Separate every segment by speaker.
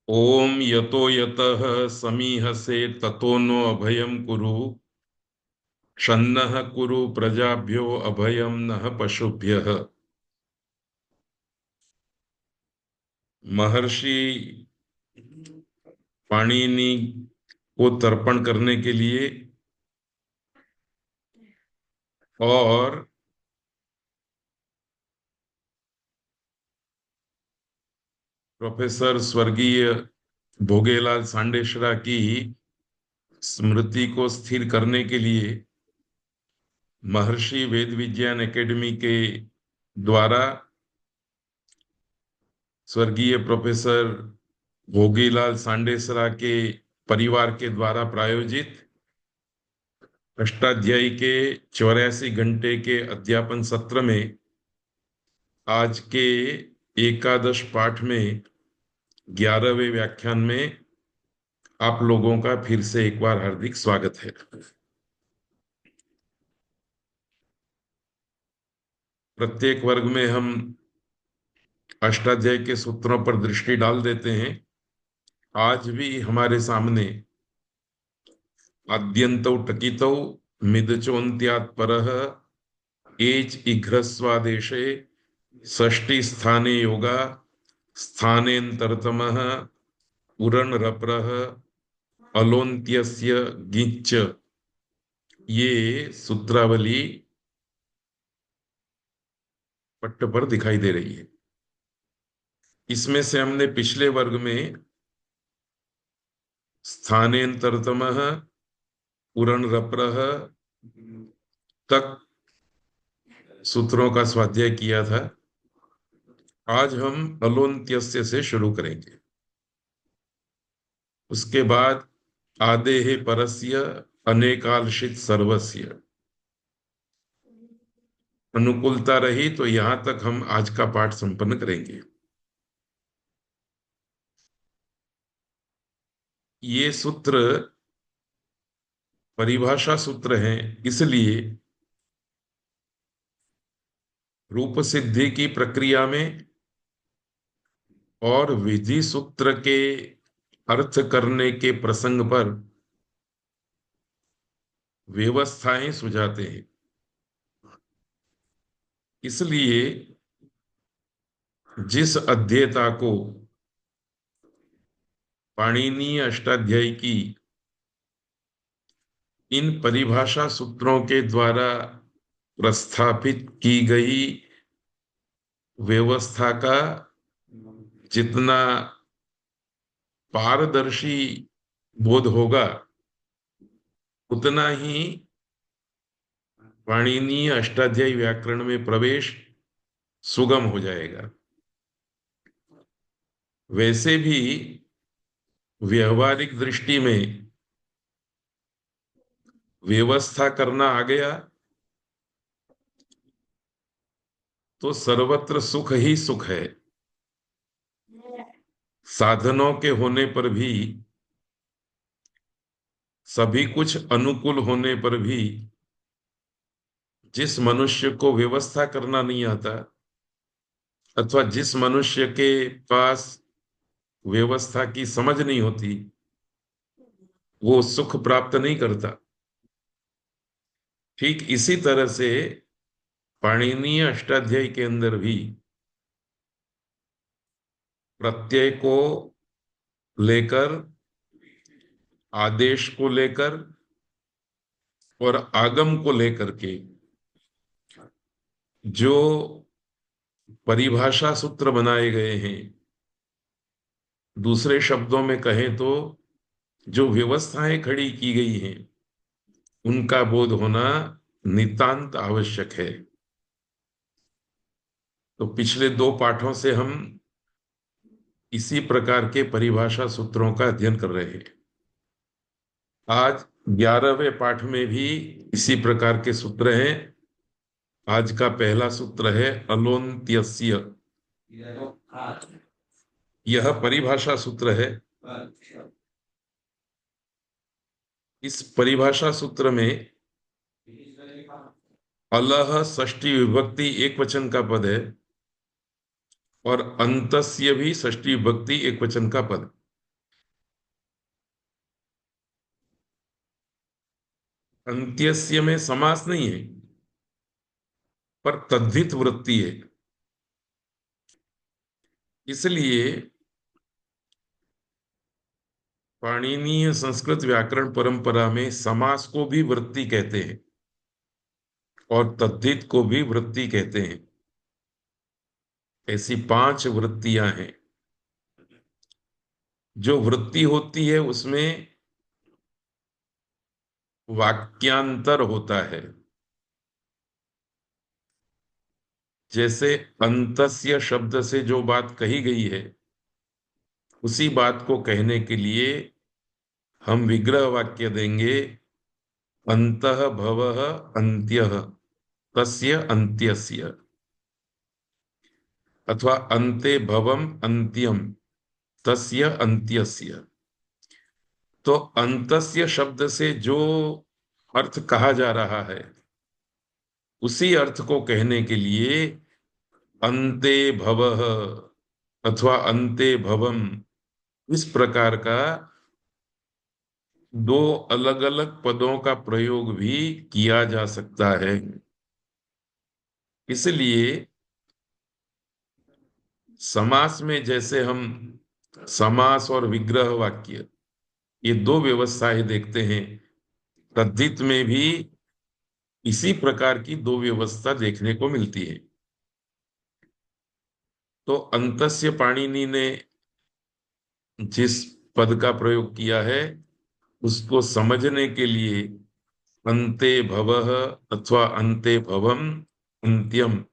Speaker 1: ओम यतो यतः समीहसे ततो नो अभयं कुरु शन्नः कुरु प्रजाभ्यो अभयं नः पशुभ्यः। महर्षि पाणिनि को तर्पण करने के लिए और प्रोफेसर स्वर्गीय भोगेलाल सांडेश्वरा की स्मृति को स्थिर करने के लिए महर्षि वेद विज्ञान एकेडमी के द्वारा स्वर्गीय प्रोफेसर भोगीलाल सांडेसरा के परिवार के द्वारा प्रायोजित अष्टाध्यायी के 84 घंटे के अध्यापन सत्र में आज के एकादश पाठ में 11वें व्याख्यान में आप लोगों का फिर से एक बार हार्दिक स्वागत है। प्रत्येक वर्ग में हम अष्टाध्यायी के सूत्रों पर दृष्टि डाल देते हैं। आज भी हमारे सामने आद्यन्तौ टकितौ मिदचोन्त्यात् परः एच इघ्रस्वादेशे षष्ठी स्थाने योगा स्थानेन्तरतमः उरण रप्रः अलोन्त्यस्य गिच्च, ये सूत्रावली पट्ट पर दिखाई दे रही है। इसमें से हमने पिछले वर्ग में स्थानेन्तरतमः उरण रप्रः तक सूत्रों का स्वाध्याय किया था। आज हम अलोन्त्यस्य से शुरू करेंगे। उसके बाद आदेः परस्य अनेकालशित सर्वस्य, अनुकूलता रही तो यहां तक हम आज का पाठ संपन्न करेंगे। ये सूत्र परिभाषा सूत्र हैं, इसलिए रूप सिद्धि की प्रक्रिया में और विधि सूत्र के अर्थ करने के प्रसंग पर व्यवस्थाएं सुझाते हैं। इसलिए जिस अध्येता को पाणिनीय अष्टाध्यायी की इन परिभाषा सूत्रों के द्वारा प्रस्थापित की गई व्यवस्था का जितना पारदर्शी बोध होगा, उतना ही पाणिनीय अष्टाध्यायी व्याकरण में प्रवेश सुगम हो जाएगा। वैसे भी व्यवहारिक दृष्टि में व्यवस्था करना आ गया तो सर्वत्र सुख ही सुख है। साधनों के होने पर भी, सभी कुछ अनुकूल होने पर भी, जिस मनुष्य को व्यवस्था करना नहीं आता अथवा जिस मनुष्य के पास व्यवस्था की समझ नहीं होती, वो सुख प्राप्त नहीं करता। ठीक इसी तरह से पाणिनीय अष्टाध्यायी के अंदर भी प्रत्यय को लेकर, आदेश को लेकर और आगम को लेकर के जो परिभाषा सूत्र बनाए गए हैं, दूसरे शब्दों में कहें तो जो व्यवस्थाएं खड़ी की गई हैं, उनका बोध होना नितांत आवश्यक है। तो पिछले दो पाठों से हम इसी प्रकार के परिभाषा सूत्रों का अध्ययन कर रहे हैं। आज 11वें पाठ में भी इसी प्रकार के सूत्र हैं। आज का पहला सूत्र है अलोन्त्यस्य। यह परिभाषा सूत्र है। इस परिभाषा सूत्र में अलह षष्ठी विभक्ति एक वचन का पद है, और अंतस्य भी षष्ठी विभक्ति एक वचन का पद। अंत्यस्य में समास नहीं है, पर तद्धित वृत्ति है। इसलिए पाणिनीय संस्कृत व्याकरण परंपरा में समास को भी वृत्ति कहते हैं और तद्धित को भी वृत्ति कहते हैं। ऐसी 5 वृत्तियां हैं। जो वृत्ति होती है उसमें वाक्यांतर होता है। जैसे अंतस्य शब्द से जो बात कही गई है, उसी बात को कहने के लिए हम विग्रह वाक्य देंगे। अंतः भवः अंत्यः तस्य अंत्यस्य, अथवा अन्ते भवम अंत्यम तस्य अंत्यस्य। तो अंतस्य शब्द से जो अर्थ कहा जा रहा है, उसी अर्थ को कहने के लिए अन्ते भवः अथवा अन्ते भवम, इस प्रकार का 2 अलग अलग पदों का प्रयोग भी किया जा सकता है। इसलिए समास में जैसे हम समास और विग्रह वाक्य, ये 2 व्यवस्थाएं देखते हैं, तद्धित में भी इसी प्रकार की 2 व्यवस्था देखने को मिलती है। तो अंतस्य पाणिनि ने जिस पद का प्रयोग किया है, उसको समझने के लिए अन्ते भवः अथवा अन्ते भवम अंत्यम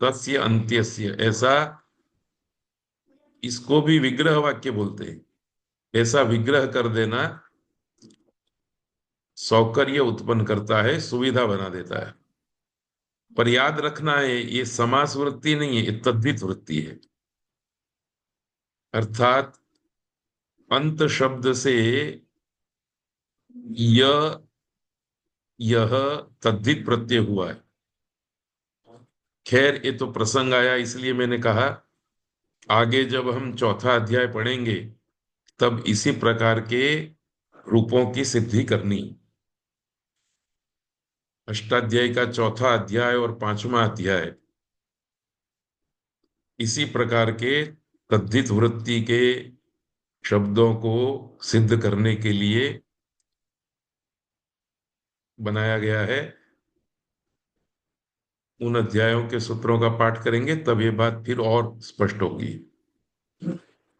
Speaker 1: तस्य अंत्यस्य, ऐसा इसको भी विग्रह वाक्य बोलते हैं। ऐसा विग्रह कर देना सौकर्य उत्पन्न करता है, सुविधा बना देता है। पर याद रखना है, ये समास वृत्ति नहीं है, ये तद्धित वृत्ति है। अर्थात अंत शब्द से यह तद्धित प्रत्यय हुआ है। खैर, ये तो प्रसंग आया इसलिए मैंने कहा, आगे जब हम चौथा अध्याय पढ़ेंगे तब इसी प्रकार के रूपों की सिद्धि करनी। अष्टाध्यायी का चौथा अध्याय और 5वां अध्याय इसी प्रकार के तद्धित वृत्ति के शब्दों को सिद्ध करने के लिए बनाया गया है। उन अध्यायों के सूत्रों का पाठ करेंगे तब ये बात फिर और स्पष्ट होगी।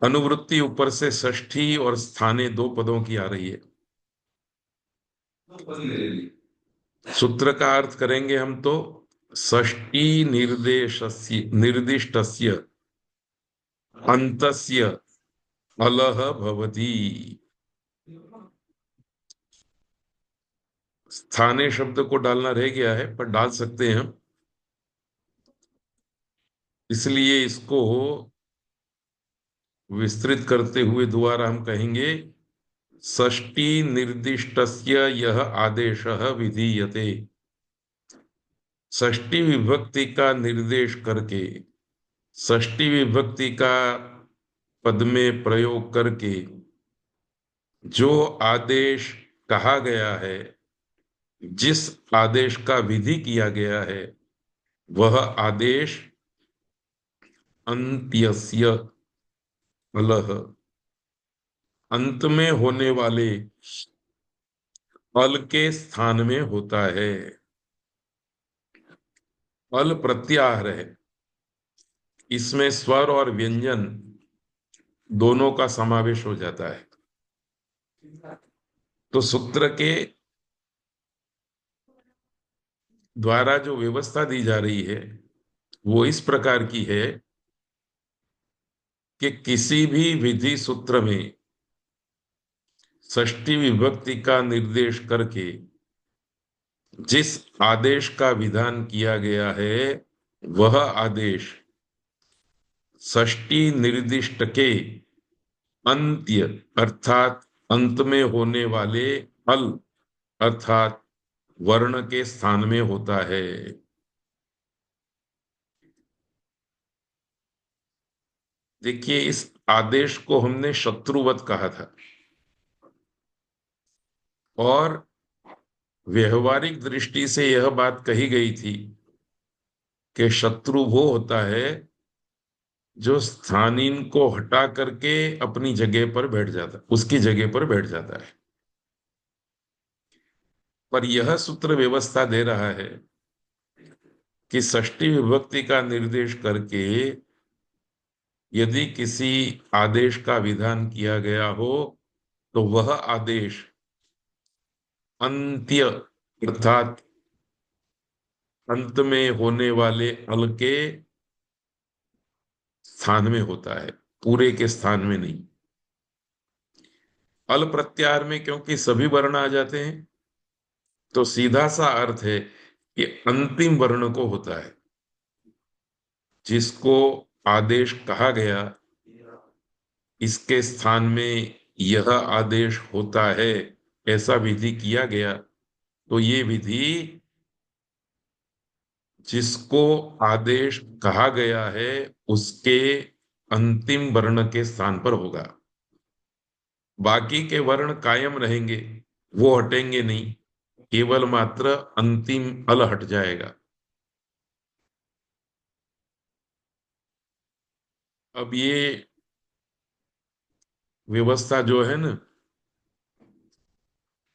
Speaker 1: अनुवृत्ति ऊपर से षष्ठी और स्थाने 2 पदों की आ रही है। सूत्र का अर्थ करेंगे हम तो, षष्ठी निर्दिष्टस्य अंतस्य अलह भवति। स्थाने शब्द को डालना रह गया है, पर डाल सकते हैं हम। इसलिए इसको विस्तृत करते हुए दोबारा हम कहेंगे, षष्ठी निर्दिष्टस्य यह आदेशः विधीयते। षष्ठी विभक्ति का निर्देश करके, षष्ठी विभक्ति का पद में प्रयोग करके जो आदेश कहा गया है, जिस आदेश का विधि किया गया है, वह आदेश अंत्यस्य अलह, अंत में होने वाले अल के स्थान में होता है। अल प्रत्याहार है, इसमें स्वर और व्यंजन दोनों का समावेश हो जाता है। तो सूत्र के द्वारा जो व्यवस्था दी जा रही है वो इस प्रकार की है कि किसी भी विधि सूत्र में षष्ठी विभक्ति का निर्देश करके जिस आदेश का विधान किया गया है, वह आदेश षष्ठी निर्दिष्ट के अंत्य अर्थात अंत में होने वाले अल अर्थात वर्ण के स्थान में होता है। देखिए, इस आदेश को हमने शत्रुवत कहा था, और व्यवहारिक दृष्टि से यह बात कही गई थी कि शत्रु वो होता है जो स्थानीन को हटा करके अपनी जगह पर बैठ जाता, उसकी जगह पर बैठ जाता है। पर यह सूत्र व्यवस्था दे रहा है कि षष्ठी विभक्ति का निर्देश करके यदि किसी आदेश का विधान किया गया हो तो वह आदेश अंत्य अर्थात अंत में होने वाले अल के स्थान में होता है, पूरे के स्थान में नहीं। अल प्रत्याहार में क्योंकि सभी वर्ण आ जाते हैं तो सीधा सा अर्थ है कि अंतिम वर्ण को होता है, जिसको आदेश कहा गया इसके स्थान में यह आदेश होता है, ऐसा विधि किया गया तो ये विधि जिसको आदेश कहा गया है उसके अंतिम वर्ण के स्थान पर होगा। बाकी के वर्ण कायम रहेंगे, वो हटेंगे नहीं, केवल मात्र अंतिम अल हट जाएगा। अब ये व्यवस्था जो है ना,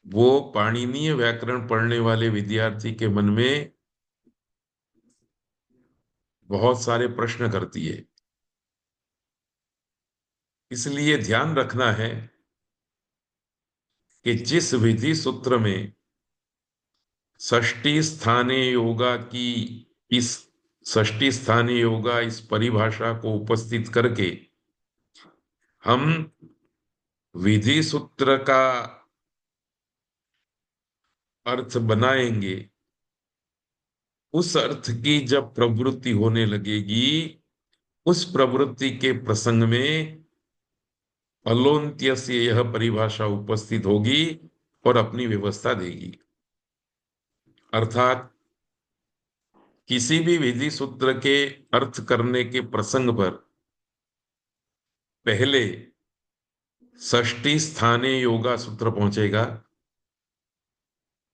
Speaker 1: वो पाणिनीय व्याकरण पढ़ने वाले विद्यार्थी के मन में बहुत सारे प्रश्न करती है। इसलिए ध्यान रखना है कि जिस विधि सूत्र में षष्ठी स्थाने योगा की इस षष्ठी स्थानीय योगा इस परिभाषा को उपस्थित करके हम विधि सूत्र का अर्थ बनाएंगे, उस अर्थ की जब प्रवृत्ति होने लगेगी उस प्रवृत्ति के प्रसंग में अलोन्त्य से यह परिभाषा उपस्थित होगी और अपनी व्यवस्था देगी। अर्थात किसी भी विधि सूत्र के अर्थ करने के प्रसंग पर पहले षष्ठी स्थाने योगा सूत्र पहुंचेगा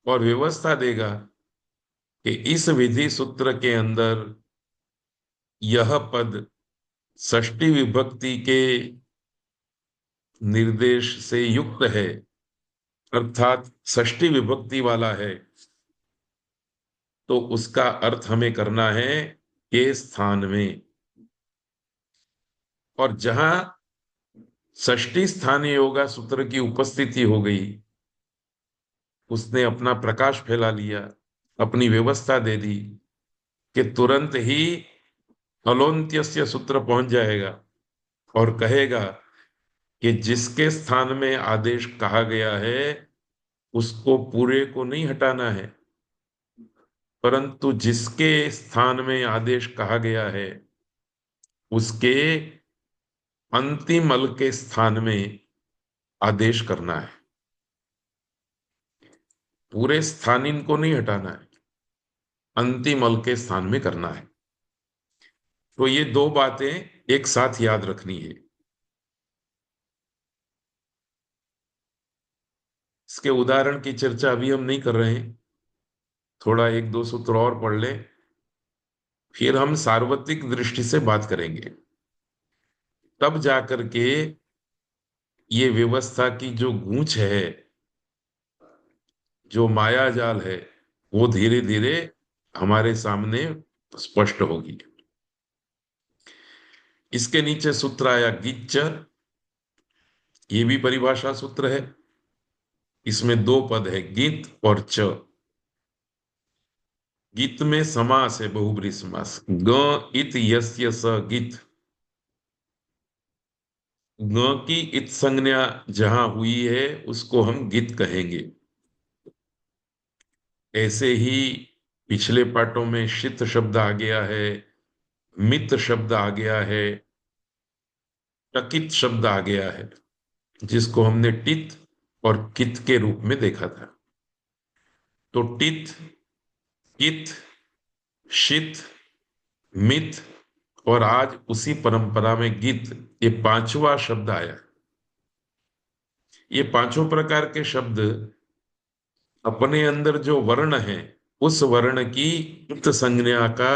Speaker 1: और व्यवस्था देगा कि इस विधि सूत्र के अंदर यह पद षष्ठी विभक्ति के निर्देश से युक्त है, अर्थात षष्ठी विभक्ति वाला है, तो उसका अर्थ हमें करना है के स्थान में। और जहां षष्ठी स्थानीय योगा सूत्र की उपस्थिति हो गई, उसने अपना प्रकाश फैला लिया, अपनी व्यवस्था दे दी कि तुरंत ही अलोन्त्यस्य सूत्र पहुंच जाएगा और कहेगा कि जिसके स्थान में आदेश कहा गया है उसको पूरे को नहीं हटाना है, परंतु जिसके स्थान में आदेश कहा गया है उसके अंतिम अल के स्थान में आदेश करना है, पूरे स्थानीन को नहीं हटाना है, अंतिम अल के स्थान में करना है। तो ये दो बातें एक साथ याद रखनी है। इसके उदाहरण की चर्चा अभी हम नहीं कर रहे हैं, थोड़ा एक दो सूत्र और पढ़ लें, फिर हम सार्वत्रिक दृष्टि से बात करेंगे। तब जाकर के ये व्यवस्था की जो गूंच है, जो माया जाल है, वो धीरे धीरे हमारे सामने स्पष्ट होगी। इसके नीचे सूत्र आया गिच्च, ये भी परिभाषा सूत्र है। इसमें दो पद है गित और च। गित में समास है, बहुब्रीहि समास, ग इत यस्य स गित। ग की इत संज्ञा जहां हुई है उसको हम गित कहेंगे। ऐसे ही पिछले पाठों में शित शब्द आ गया है, मित शब्द आ गया है, टकित शब्द आ गया है, जिसको हमने टित और कित के रूप में देखा था। तो टित, कित, शित, मित और आज उसी परंपरा में गीत, ये पांचवा शब्द आया। ये पांचों प्रकार के शब्द अपने अंदर जो वर्ण है उस वर्ण की युक्त संज्ञा का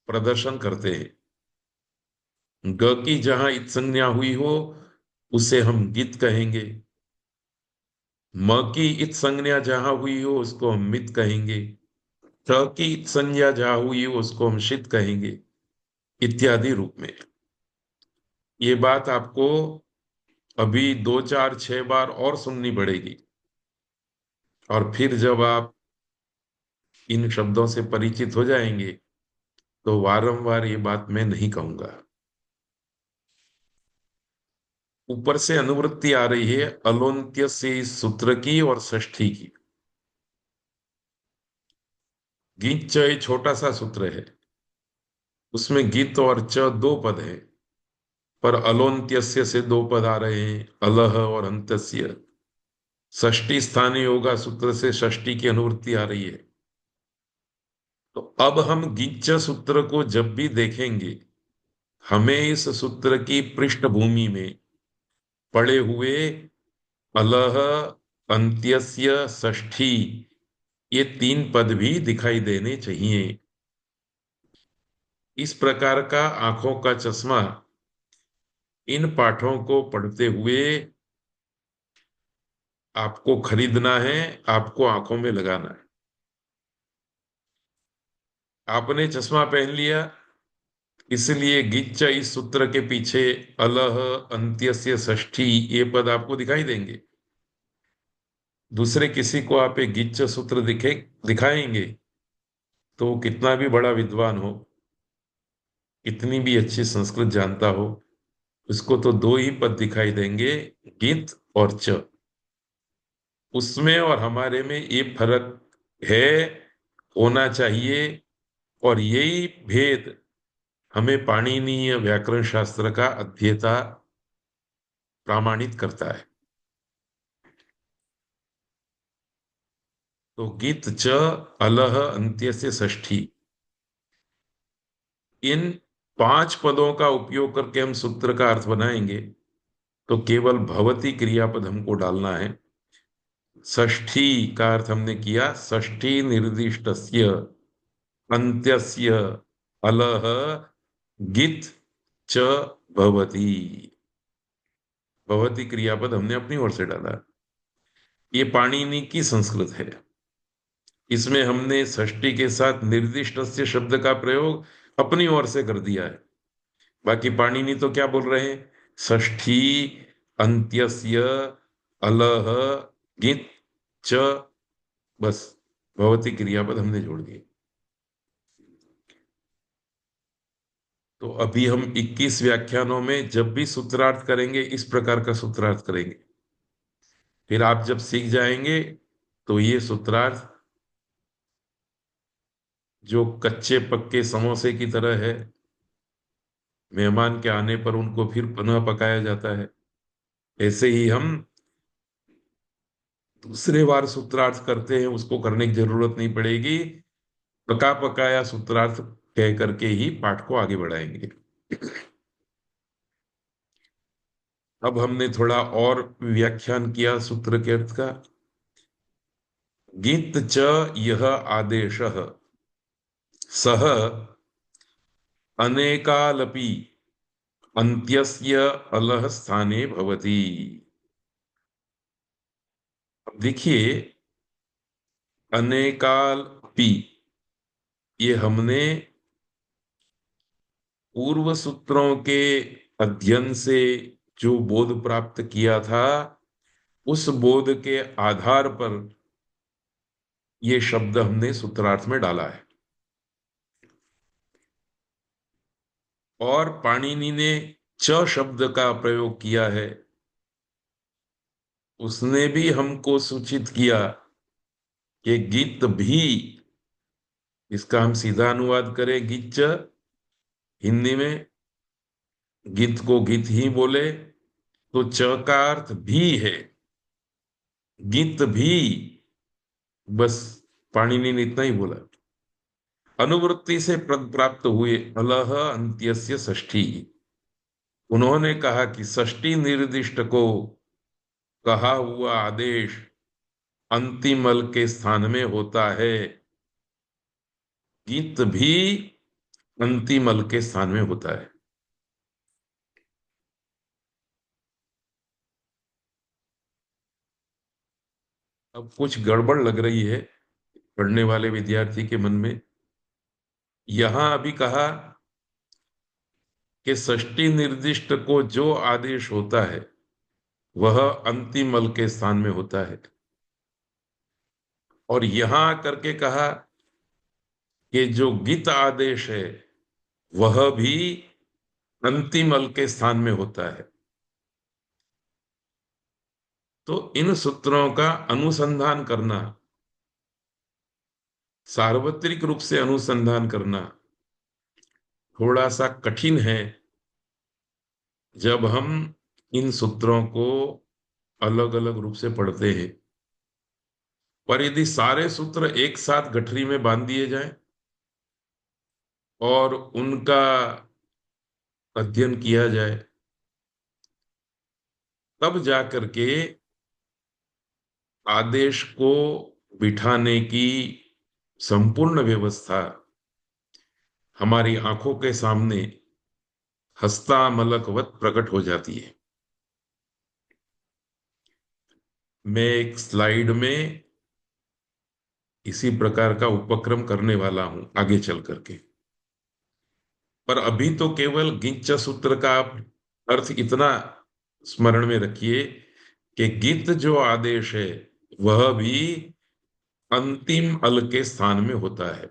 Speaker 1: प्रदर्शन करते हैं। ग की जहां इत संज्ञा हुई हो उसे हम गित कहेंगे। म की इत संज्ञा जहां हुई हो उसको हम मित कहेंगे। ट की इत संज्ञा जहां हुई हो उसको हम शित कहेंगे, इत्यादि रूप में। ये बात आपको अभी 2 4 6 बार और सुननी पड़ेगी। और फिर जब आप इन शब्दों से परिचित हो जाएंगे तो वारंवार ये बात मैं नहीं कहूंगा। ऊपर से अनुवृत्ति आ रही है अलोन्त्य से इस सूत्र की और षष्ठी की। गीत च एक छोटा सा सूत्र है, उसमें गीत और च दो पद है, पर अलोन्त्यस्य से दो पद आ रहे हैं, अलह और अंत्यस्य। षष्ठी स्थानीय योगा सूत्र से षष्ठी की अनुवृत्ति आ रही है। तो अब हम गीच सूत्र को जब भी देखेंगे हमें इस सूत्र की पृष्ठभूमि में पड़े हुए अलह, अंत्यस्य, षष्ठी, ये तीन पद भी दिखाई देने चाहिए। इस प्रकार का आंखों का चश्मा इन पाठों को पढ़ते हुए आपको खरीदना है, आपको आंखों में लगाना है। आपने चश्मा पहन लिया, इसलिए गिच्च इस सूत्र के पीछे अलह, अंत्यस्य, षष्ठी ये पद आपको दिखाई देंगे। दूसरे किसी को आप एक गिच्च सूत्र दिखाएंगे तो कितना भी बड़ा विद्वान हो, कितनी भी अच्छी संस्कृत जानता हो, उसको तो दो ही पद दिखाई देंगे, गित और च। उसमें और हमारे में ये फर्क है, होना चाहिए। और यही भेद हमें पाणिनीय व्याकरण शास्त्र का अध्येता प्रमाणित करता है। तो गित च अलह अंत्य से षष्ठी, इन 5 पदों का उपयोग करके हम सूत्र का अर्थ बनाएंगे तो केवल भवती क्रियापद हमको डालना है। षष्ठी का अर्थ हमने किया, षष्ठी निर्दिष्टस्य अंत्यस्य अलह गित च भवती। भवती क्रियापद हमने अपनी ओर से डाला। ये पाणिनि की संस्कृत है। इसमें हमने षष्ठी के साथ निर्दिष्टस्य शब्द का प्रयोग अपनी ओर से कर दिया है। बाकी पाणिनि तो क्या बोल रहे हैं, षष्ठी अंत्यस्य अलह गित च, बस भवती क्रियापद हमने जोड़ दिए। तो अभी हम 21 व्याख्यानों में जब भी सूत्रार्थ करेंगे इस प्रकार का सूत्रार्थ करेंगे। फिर आप जब सीख जाएंगे तो ये सूत्रार्थ जो कच्चे पक्के समोसे की तरह है, मेहमान के आने पर उनको फिर पुनः पकाया जाता है, ऐसे ही हम दूसरे बार सूत्रार्थ करते हैं, उसको करने की जरूरत नहीं पड़ेगी। पका पकाया सूत्रार्थ कह करके ही पाठ को आगे बढ़ाएंगे। अब हमने थोड़ा और व्याख्यान किया सूत्र के अर्थ का। गित च यह आदेश सह अनेकालपि अंत्यस्य अलह स्थाने भवति। अब देखिए, अनेकालपि ये हमने पूर्व सूत्रों के अध्ययन से जो बोध प्राप्त किया था उस बोध के आधार पर ये शब्द हमने सूत्रार्थ में डाला है। और पाणिनि ने च शब्द का प्रयोग किया है, उसने भी हमको सूचित किया कि गीत भी, इसका हम सीधा अनुवाद करें गीत च, हिंदी में गीत को गीत ही बोले तो च का अर्थ भी है, गीत भी, बस पाणिनि ने इतना ही बोला। अनुवृत्ति से पद प्राप्त हुए अलह अंत्यस्य षष्ठी, उन्होंने कहा कि षष्ठी निर्दिष्ट को कहा हुआ आदेश अंतिमल के स्थान में होता है, गीत भी अंतिमल के स्थान में होता है। अब कुछ गड़बड़ लग रही है पढ़ने वाले विद्यार्थी के मन में। यहां अभी कहा कि षष्टि निर्दिष्ट को जो आदेश होता है वह अंतिमल के स्थान में होता है, और यहां करके कहा कि जो गीत आदेश है वह भी अंतिमल के स्थान में होता है। तो इन सूत्रों का अनुसंधान करना, सार्वत्रिक रूप से अनुसंधान करना थोड़ा सा कठिन है जब हम इन सूत्रों को अलग अलग रूप से पढ़ते हैं। पर यदि सारे सूत्र एक साथ गठरी में बांध दिए जाएं और उनका अध्ययन किया जाए, तब जाकर के आदेश को बिठाने की संपूर्ण व्यवस्था हमारी आंखों के सामने हस्तामलकवत प्रकट हो जाती है। मैं एक स्लाइड में इसी प्रकार का उपक्रम करने वाला हूं आगे चल करके, पर अभी तो केवल गिंच सूत्र का आप अर्थ इतना स्मरण में रखिए कि गित जो आदेश है वह भी अंतिम अल के स्थान में होता है।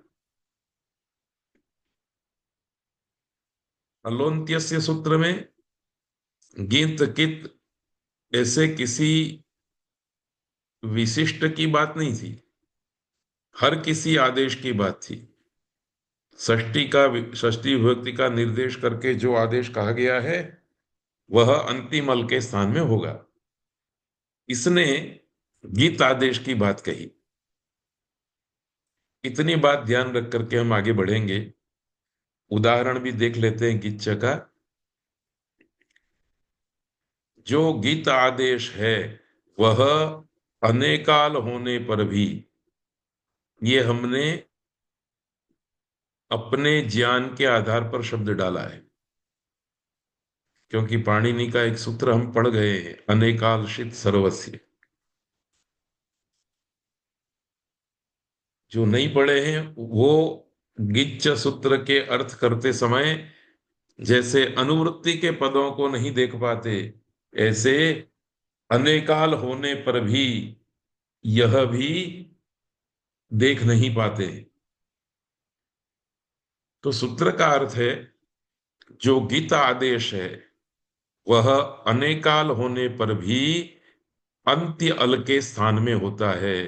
Speaker 1: अलोन्त्यस्य सूत्र में गिंत कित ऐसे किसी विशिष्ट की बात नहीं थी, हर किसी आदेश की बात थी। षष्ठी विभक्ति का निर्देश करके जो आदेश कहा गया है वह अंतिम अल के स्थान में होगा। इसने गीत आदेश की बात कही। इतनी बात ध्यान रख करके हम आगे बढ़ेंगे। उदाहरण भी देख लेते हैं गिच्च का। जो गीत आदेश है वह अनेकाल होने पर भी, ये हमने अपने ज्ञान के आधार पर शब्द डाला है, क्योंकि पाणिनि का एक सूत्र हम पढ़ गए हैं, अनेकालशित सर्वस्य। जो नहीं पढ़े हैं वो गिच्च सूत्र के अर्थ करते समय जैसे अनुवृत्ति के पदों को नहीं देख पाते, ऐसे अनेकाल होने पर भी यह भी देख नहीं पाते। तो सूत्र का अर्थ है जो गीत आदेश है वह अनेकाल होने पर भी अंत्य अल के स्थान में होता है।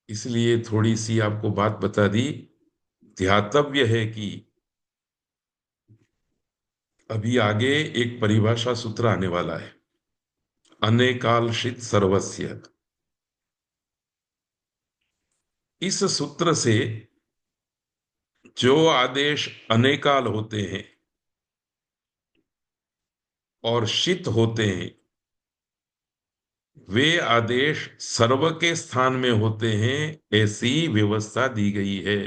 Speaker 1: इसलिए थोड़ी सी आपको बात बता दी। ध्यातव्य है कि अभी आगे एक परिभाषा सूत्र आने वाला है, अनेकालशित सर्वस्य। इस सूत्र से जो आदेश अनेकाल होते हैं और शित होते हैं वे आदेश सर्व के स्थान में होते हैं, ऐसी व्यवस्था दी गई है।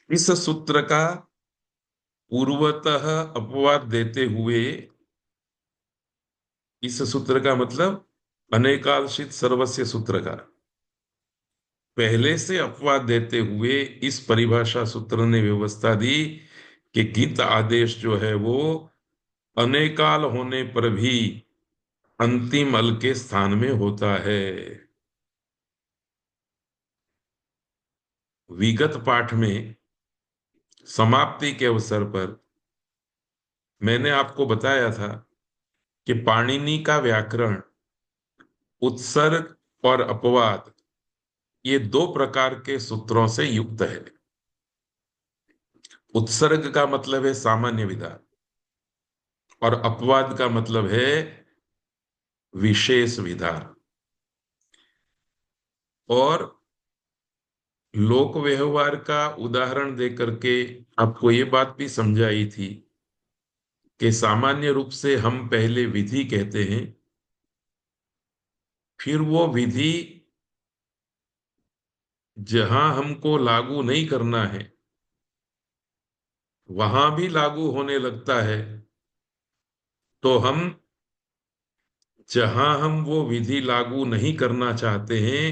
Speaker 1: इस सूत्र का पूर्वतः अपवाद देते हुए, इस सूत्र का मतलब अनेकालशित सर्वस्य सूत्र का पहले से अपवाद देते हुए इस परिभाषा सूत्र ने व्यवस्था दी कि गीत आदेश जो है वो अनेकाल होने पर भी अंतिम अल के स्थान में होता है। विगत पाठ में समाप्ति के अवसर पर मैंने आपको बताया था कि पाणिनि का व्याकरण उत्सर्ग और अपवाद ये दो प्रकार के सूत्रों से युक्त है। उत्सर्ग का मतलब है सामान्य विधान और अपवाद का मतलब है विशेष विधान। और लोक व्यवहार का उदाहरण देकर के आपको ये बात भी समझाई थी कि सामान्य रूप से हम पहले विधि कहते हैं, फिर वो विधि जहां हमको लागू नहीं करना है वहां भी लागू होने लगता है, तो हम जहां हम वो विधि लागू नहीं करना चाहते हैं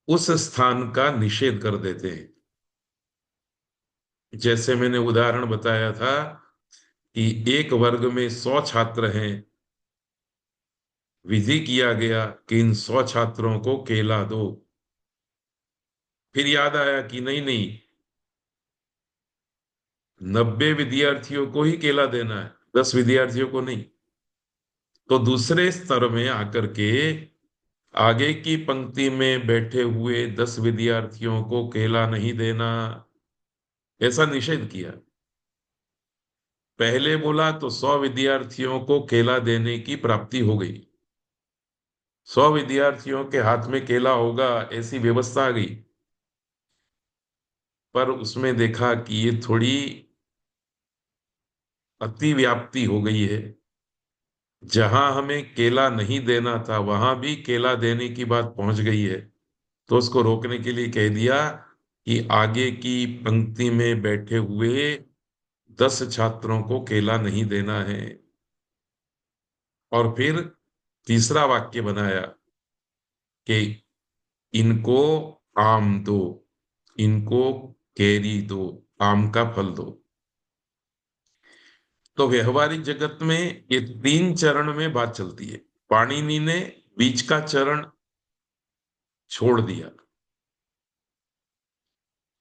Speaker 1: उस स्थान का निषेध कर देते हैं। जैसे मैंने उदाहरण बताया था कि एक वर्ग में 100 छात्र हैं, विधि किया गया कि इन 100 छात्रों को केला दो। फिर याद आया कि नहीं नहीं, 90 विद्यार्थियों को ही केला देना है, 10 विद्यार्थियों को नहीं। तो दूसरे स्तर में आकर के आगे की पंक्ति में बैठे हुए 10 विद्यार्थियों को केला नहीं देना, ऐसा निषेध किया। पहले बोला तो 100 विद्यार्थियों को केला देने की प्राप्ति हो गई, 100 विद्यार्थियों के हाथ में केला होगा ऐसी व्यवस्था आ गई। पर उसमें देखा कि ये थोड़ी अतिव्याप्ति हो गई है, जहां हमें केला नहीं देना था वहां भी केला देने की बात पहुंच गई है। तो उसको रोकने के लिए कह दिया कि आगे की पंक्ति में बैठे हुए 10 छात्रों को केला नहीं देना है। और फिर तीसरा वाक्य बनाया कि इनको आम दो, इनको कैरी दो, आम का फल दो। तो व्यवहारिक जगत में ये 3 चरण में बात चलती है। पाणिनि ने बीच का चरण छोड़ दिया।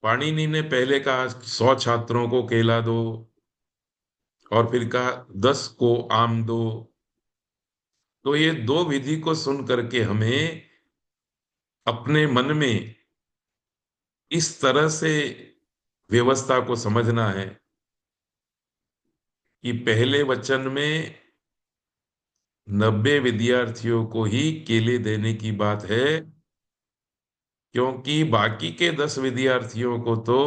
Speaker 1: पाणिनि ने पहले कहा 100 छात्रों को केला दो, और फिर कहा 10 को आम दो। तो ये दो विधि को सुन करके हमें अपने मन में इस तरह से व्यवस्था को समझना है कि पहले वचन में 90 विद्यार्थियों को ही केले देने की बात है, क्योंकि बाकी के 10 विद्यार्थियों को तो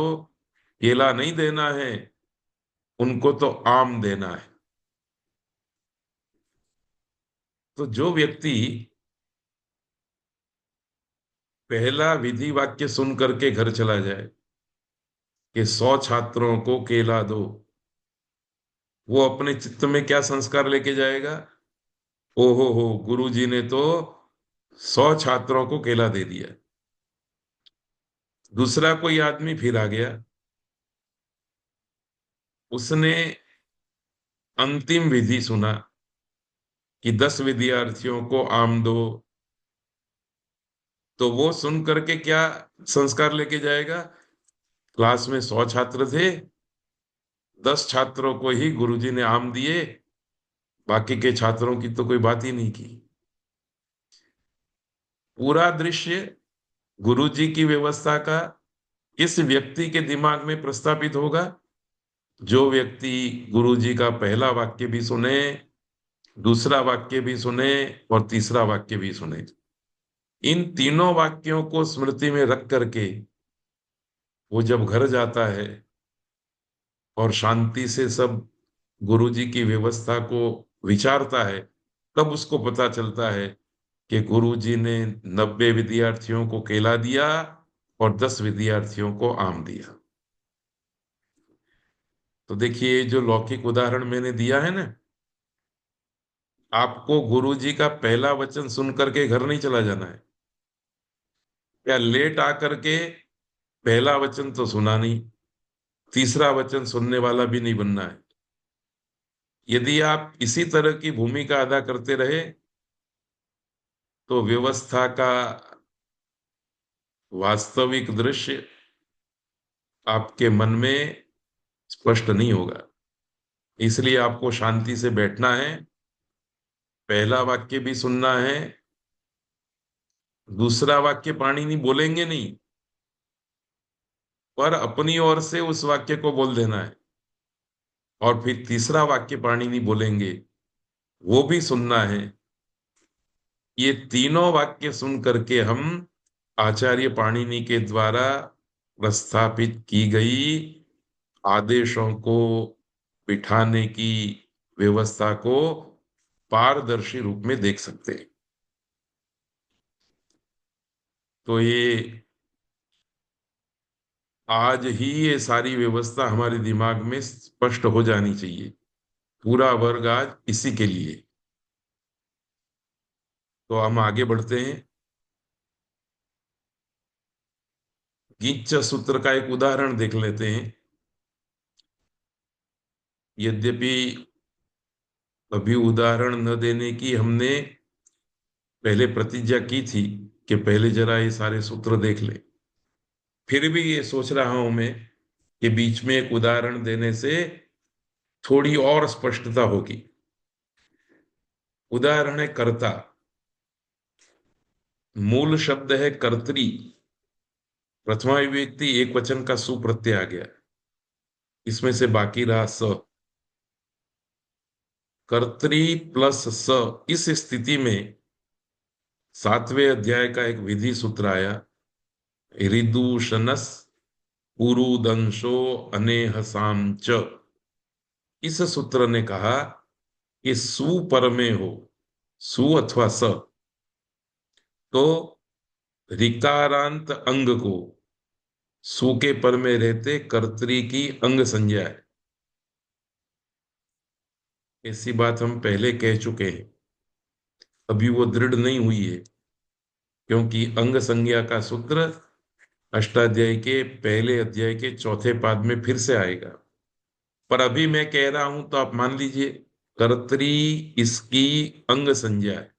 Speaker 1: केला नहीं देना है, उनको तो आम देना है। तो जो व्यक्ति पहला विधि वाक्य सुन करके घर चला जाए कि 100 छात्रों को केला दो, वो अपने चित्त में क्या संस्कार लेके जाएगा? ओहो हो, गुरुजी ने तो 100 छात्रों को केला दे दिया। दूसरा कोई आदमी फिर आ गया, उसने अंतिम विधि सुना कि 10 विद्यार्थियों को आम दो। तो वो सुन करके क्या संस्कार लेके जाएगा? क्लास में 100 छात्र थे, 10 छात्रों को ही गुरुजी ने आम दिए, बाकी के छात्रों की तो कोई बात ही नहीं की। पूरा दृश्य गुरुजी की व्यवस्था का किस व्यक्ति के दिमाग में प्रस्थापित होगा? जो व्यक्ति गुरुजी का पहला वाक्य भी सुने, दूसरा वाक्य भी सुने और तीसरा वाक्य भी सुने। इन तीनों वाक्यों को स्मृति में रख करके वो जब घर जाता है और शांति से सब गुरुजी की व्यवस्था को विचारता है, तब उसको पता चलता है कि गुरुजी ने 90 विद्यार्थियों को केला दिया और 10 विद्यार्थियों को आम दिया। तो देखिए, जो लौकिक उदाहरण मैंने दिया है ना, आपको गुरुजी का पहला वचन सुन करके घर नहीं चला जाना है, या लेट आकर के पहला वचन तो सुना नहीं, तीसरा वचन सुनने वाला भी नहीं बनना है। यदि आप इसी तरह की भूमिका अदा करते रहे तो व्यवस्था का वास्तविक दृश्य आपके मन में स्पष्ट नहीं होगा। इसलिए आपको शांति से बैठना है, पहला वाक्य भी सुनना है, दूसरा वाक्य पाणिनि बोलेंगे नहीं, पर अपनी ओर से उस वाक्य को बोल देना है, और फिर तीसरा वाक्य पाणिनि बोलेंगे, वो भी सुनना है। ये तीनों वाक्य सुन करके हम आचार्य पाणिनि के द्वारा प्रस्थापित की गई आदेशों को बिठाने की व्यवस्था को पारदर्शी रूप में देख सकते हैं। तो ये आज ही ये सारी व्यवस्था हमारे दिमाग में स्पष्ट हो जानी चाहिए। पूरा वर्ग आज इसी के लिए। तो हम आगे बढ़ते हैं। गीच सूत्र का एक उदाहरण देख लेते हैं। यद्यपि अभी उदाहरण न देने की हमने पहले प्रतिज्ञा की थी कि पहले जरा ये सारे सूत्र देख ले, फिर भी ये सोच रहा हूं मैं कि बीच में एक उदाहरण देने से थोड़ी और स्पष्टता होगी। उदाहरण है कर्ता। मूल शब्द है कर्त्री। प्रथमा विभक्ति एक वचन का सु प्रत्यय आ गया, इसमें से बाकी रहा स। कर्त्री प्लस स। इस स्थिति में 7वें अध्याय का एक विधि सूत्र आया, ऋदूषणस पुरुदंशो अनेहसाम च। इस सूत्र ने कहा कि सु पर में हो, सु अथवा स, तो ऋकारांत अंग को सु के पर में रहते कर्तरी की अंग संज्ञा है। ऐसी बात हम पहले कह चुके हैं, अभी वो दृढ़ नहीं हुई है, क्योंकि अंग संज्ञा का सूत्र अष्टाध्यायी के पहले अध्याय के चौथे पाद में फिर से आएगा। पर अभी मैं कह रहा हूं तो आप मान लीजिए कर्तरी इसकी अंग संज्ञा है।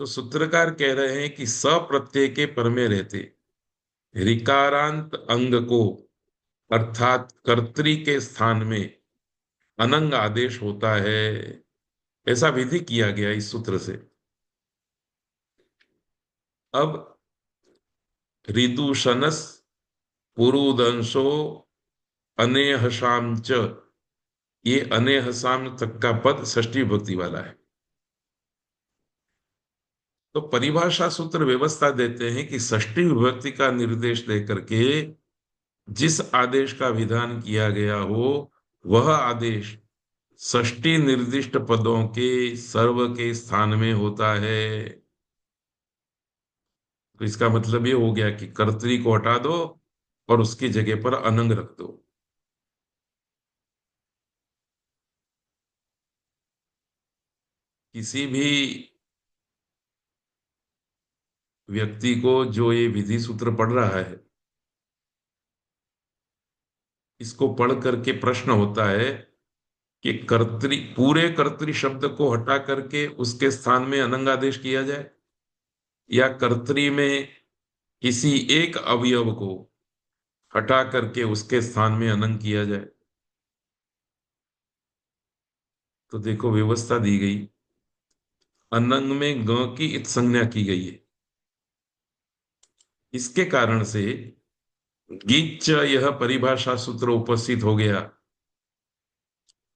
Speaker 1: तो सूत्रकार कह रहे हैं कि स प्रत्यय के पर में रहते ऋकारांत अंग को, अर्थात कर्तरी के स्थान में अनंग आदेश होता है। ऐसा विधि किया गया इस सूत्र से। अब ऋदूषणस पुरुदंशो अनेहसाम च, ये अनेहसाम तक का पद षष्ठी विभक्ति वाला है। तो परिभाषा सूत्र व्यवस्था देते हैं कि षष्ठी विभक्ति का निर्देश देकर के जिस आदेश का विधान किया गया हो, वह आदेश षष्ठी निर्दिष्ट पदों के सर्व के स्थान में होता है। तो इसका मतलब ये हो गया कि कर्तरी को हटा दो और उसकी जगह पर अनंग रख दो। किसी भी व्यक्ति को जो ये विधि सूत्र पढ़ रहा है, इसको पढ़ करके प्रश्न होता है कि कर्तरी, पूरे कर्तरी शब्द को हटा करके उसके स्थान में अनंग आदेश किया जाए, या कर्तरी में किसी एक अवयव को हटा करके उसके स्थान में अनंग किया जाए। तो देखो व्यवस्था दी गई, अनंग में ग की इत संज्ञा की गई है। इसके कारण से गीच यह परिभाषा सूत्र उपस्थित हो गया।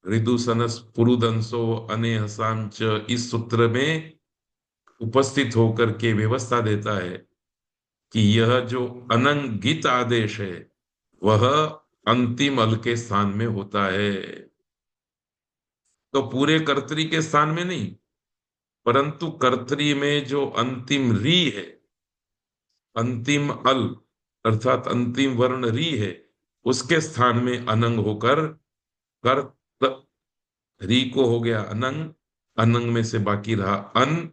Speaker 1: ऋदुसनस पुरुदंसो अनेहसाम च, इस सूत्र में उपस्थित होकर के व्यवस्था देता है कि यह जो अनंगित आदेश है वह अंतिम अल के स्थान में होता है। तो पूरे कर्तरी के स्थान में नहीं, परंतु कर्तरी में जो अंतिम री है, अंतिम अल अर्थात अंतिम वर्ण री है, उसके स्थान में अनंग होकर कर्त, री को हो गया अनंग, अनंग में से बाकी रहा अन,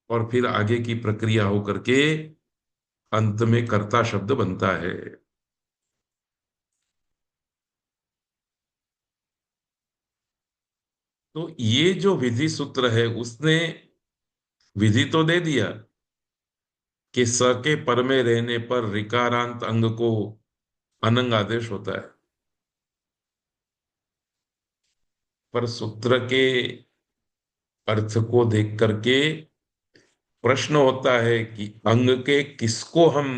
Speaker 1: और फिर आगे की प्रक्रिया होकर के अंत में कर्ता शब्द बनता है। तो ये जो विधि सूत्र है उसने विधि तो दे दिया कि स के पर में रहने पर ऋकारांत अंग को अनंग आदेश होता है, पर सूत्र के अर्थ को देख करके प्रश्न होता है कि अंग के किसको हम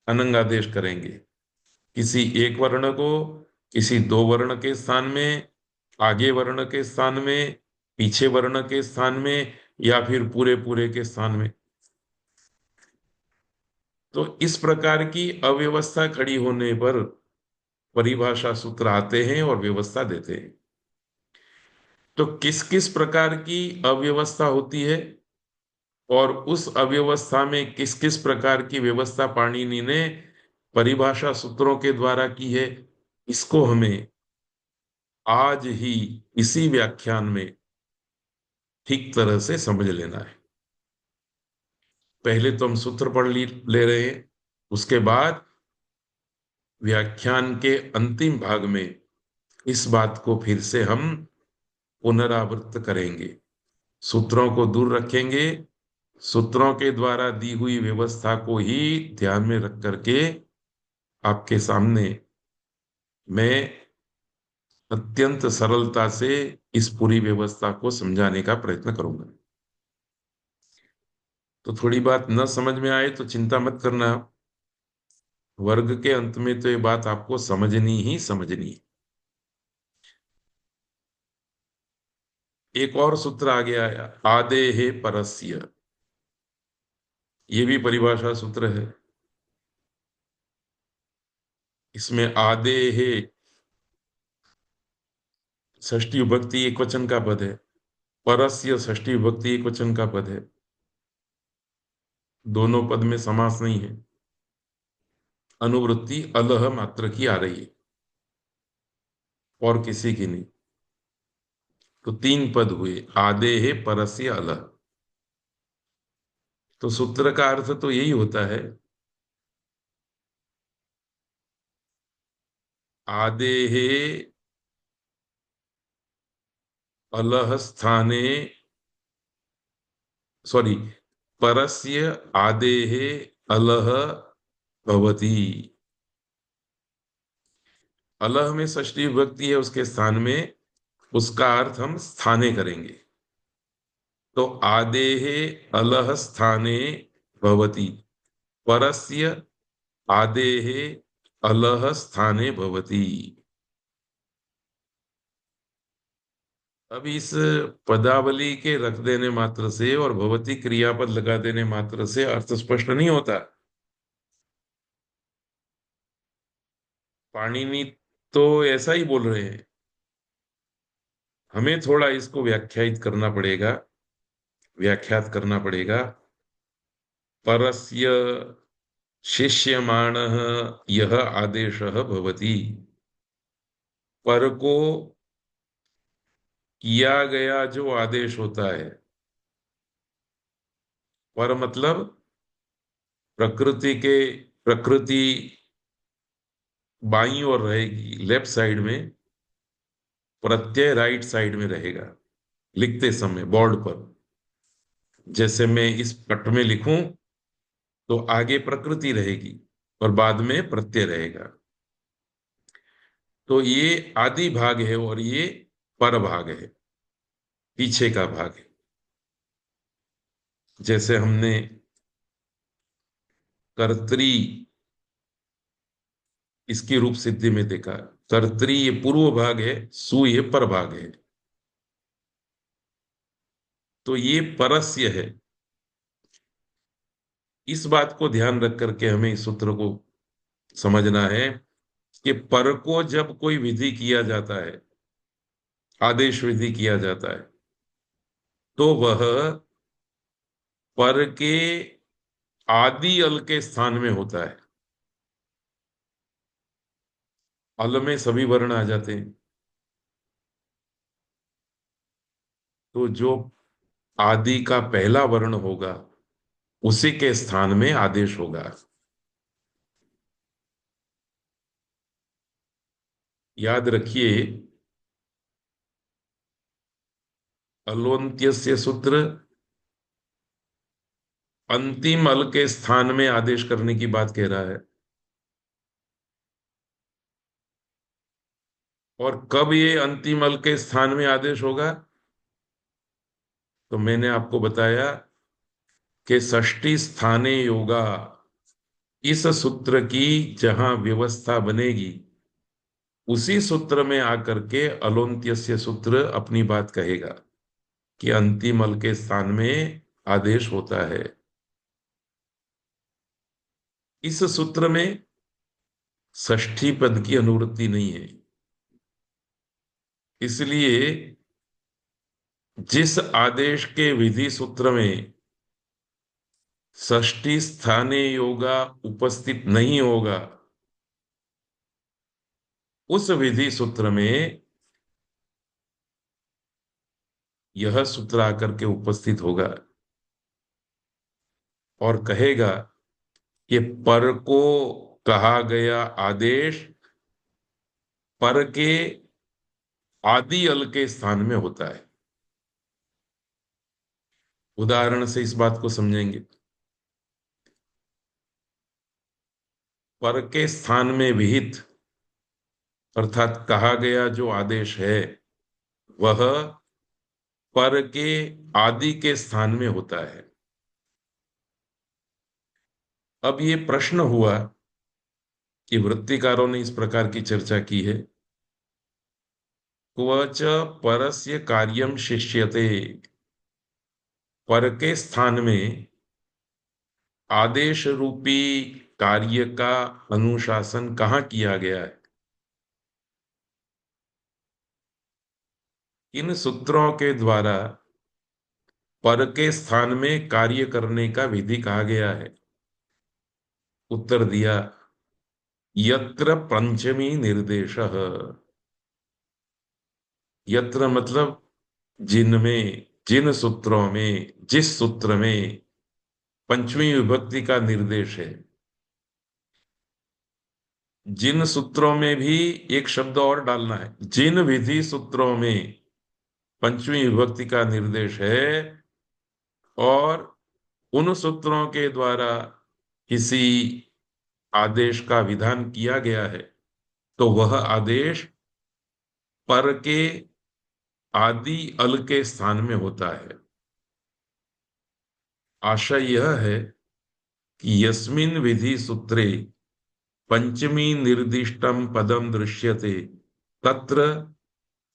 Speaker 1: अनंग आदेश करेंगे। किसी एक वर्ण को, किसी दो वर्ण के स्थान में, आगे वर्ण के स्थान में, पीछे वर्ण के स्थान में, या फिर पूरे पूरे के स्थान में। तो इस प्रकार की अव्यवस्था खड़ी होने पर परिभाषा सूत्र आते हैं और व्यवस्था देते हैं। तो किस किस प्रकार की अव्यवस्था होती है और उस अव्यवस्था में किस किस प्रकार की व्यवस्था पाणिनि ने परिभाषा सूत्रों के द्वारा की है, इसको हमें आज ही इसी व्याख्यान में ठीक तरह से समझ लेना है। पहले तो हम सूत्र पढ़ ले रहे हैं, उसके बाद व्याख्यान के अंतिम भाग में इस बात को फिर से हम पुनरावृत्त करेंगे, सूत्रों को दूर रखेंगे, सूत्रों के द्वारा दी हुई व्यवस्था को ही ध्यान में रख करके आपके सामने मैं अत्यंत सरलता से इस पूरी व्यवस्था को समझाने का प्रयत्न करूंगा। तो थोड़ी बात न समझ में आए तो चिंता मत करना, वर्ग के अंत में तो ये बात आपको समझनी ही समझनी है। एक और सूत्र आ गया है, आदेहे परस्य। ये भी परिभाषा सूत्र है। इसमें आदेहे षष्ठी विभक्ति एक वचन का पद है, परस्य षष्ठी विभक्ति एक वचन का पद है। दोनों पद में समास नहीं है, अनुवृत्ति अलह मात्र की आ रही है और किसी की नहीं। तो तीन पद हुए, आदेहे परस्य अलह। तो सूत्र का अर्थ तो यही होता है, आदेहे अलह स्थाने, सॉरी, परस्य आदेहे अलह भवति। अलह में षष्ठी विभक्ति है, उसके स्थान में उसका अर्थ हम स्थाने करेंगे। तो आदेहे अलह स्थाने भवति, परस्य आदेहे अलह स्थाने भवति। अब इस पदावली के रख देने मात्र से और भवति क्रियापद लगा देने मात्र से अर्थ स्पष्ट नहीं होता। पाणिनि तो ऐसा ही बोल रहे हैं, हमें थोड़ा इसको व्याख्यायित करना पड़ेगा, व्याख्यात करना पड़ेगा। परस्य शिष्यमाणः यह आदेशः भवति, पर को किया गया जो आदेश होता है, पर मतलब प्रकृति बाईं ओर रहेगी, लेफ्ट साइड में, प्रत्यय राइट साइड में रहेगा। लिखते समय बोर्ड पर जैसे मैं इस पट में लिखूं तो आगे प्रकृति रहेगी और बाद में प्रत्यय रहेगा। तो ये आदि भाग है और ये पर भाग है, पीछे का भाग है। जैसे हमने कर्तरी इसकी रूप सिद्धि में देखा, कर्तरी ये पूर्व भाग है, सु ये पर भाग है। तो ये परस्य है। इस बात को ध्यान रख करके हमें इस सूत्र को समझना है कि पर को जब कोई विधि किया जाता है, आदेश विधि किया जाता है, तो वह पर के आदि अल के स्थान में होता है। अल में सभी वर्ण आ जाते हैं, तो जो आदि का पहला वर्ण होगा उसी के स्थान में आदेश होगा। याद रखिए, अलोन्त्यस्य सूत्र अंतिम अल के स्थान में आदेश करने की बात कह रहा है। और कब ये अंतिम अल के स्थान में आदेश होगा, तो मैंने आपको बताया कि षष्ठी स्थाने योगा, इस सूत्र की जहां व्यवस्था बनेगी उसी सूत्र में आकर के अलोन्त्यस्य सूत्र अपनी बात कहेगा कि अंतिम अल के स्थान में आदेश होता है। इस सूत्र में षष्ठी पद की अनुवृत्ति नहीं है। इसलिए जिस आदेश के विधि सूत्र में षष्ठी स्थाने योगा उपस्थित नहीं होगा, उस विधि सूत्र में यह सूत्र आकर के उपस्थित होगा और कहेगा कि पर को कहा गया आदेश पर के आदि अल के स्थान में होता है। उदाहरण से इस बात को समझेंगे। पर के स्थान में विहित अर्थात कहा गया जो आदेश है वह पर के आदि के स्थान में होता है। अब ये प्रश्न हुआ कि वृत्तिकारों ने इस प्रकार की चर्चा की है, क्वच परस्य कार्यम शिष्यते, पर के स्थान में आदेश रूपी कार्य का अनुशासन कहाँ किया गया है। इन सूत्रों के द्वारा पर के स्थान में कार्य करने का विधि कहा गया है। उत्तर दिया यत्र पंचमी निर्देशः। यत्र मतलब जिनमें, जिन सूत्रों में, जिस सूत्र में पंचमी विभक्ति का निर्देश है। जिन सूत्रों में भी एक शब्द और डालना है, जिन विधि सूत्रों में पंचमी विभक्ति का निर्देश है और उन सूत्रों के द्वारा किसी आदेश का विधान किया गया है तो वह आदेश पर के आदि अल के स्थान में होता है। आशय यह है कि यस्मिन् विधि सूत्रे पंचमी निर्दिष्टम पदम दृश्यते तत्र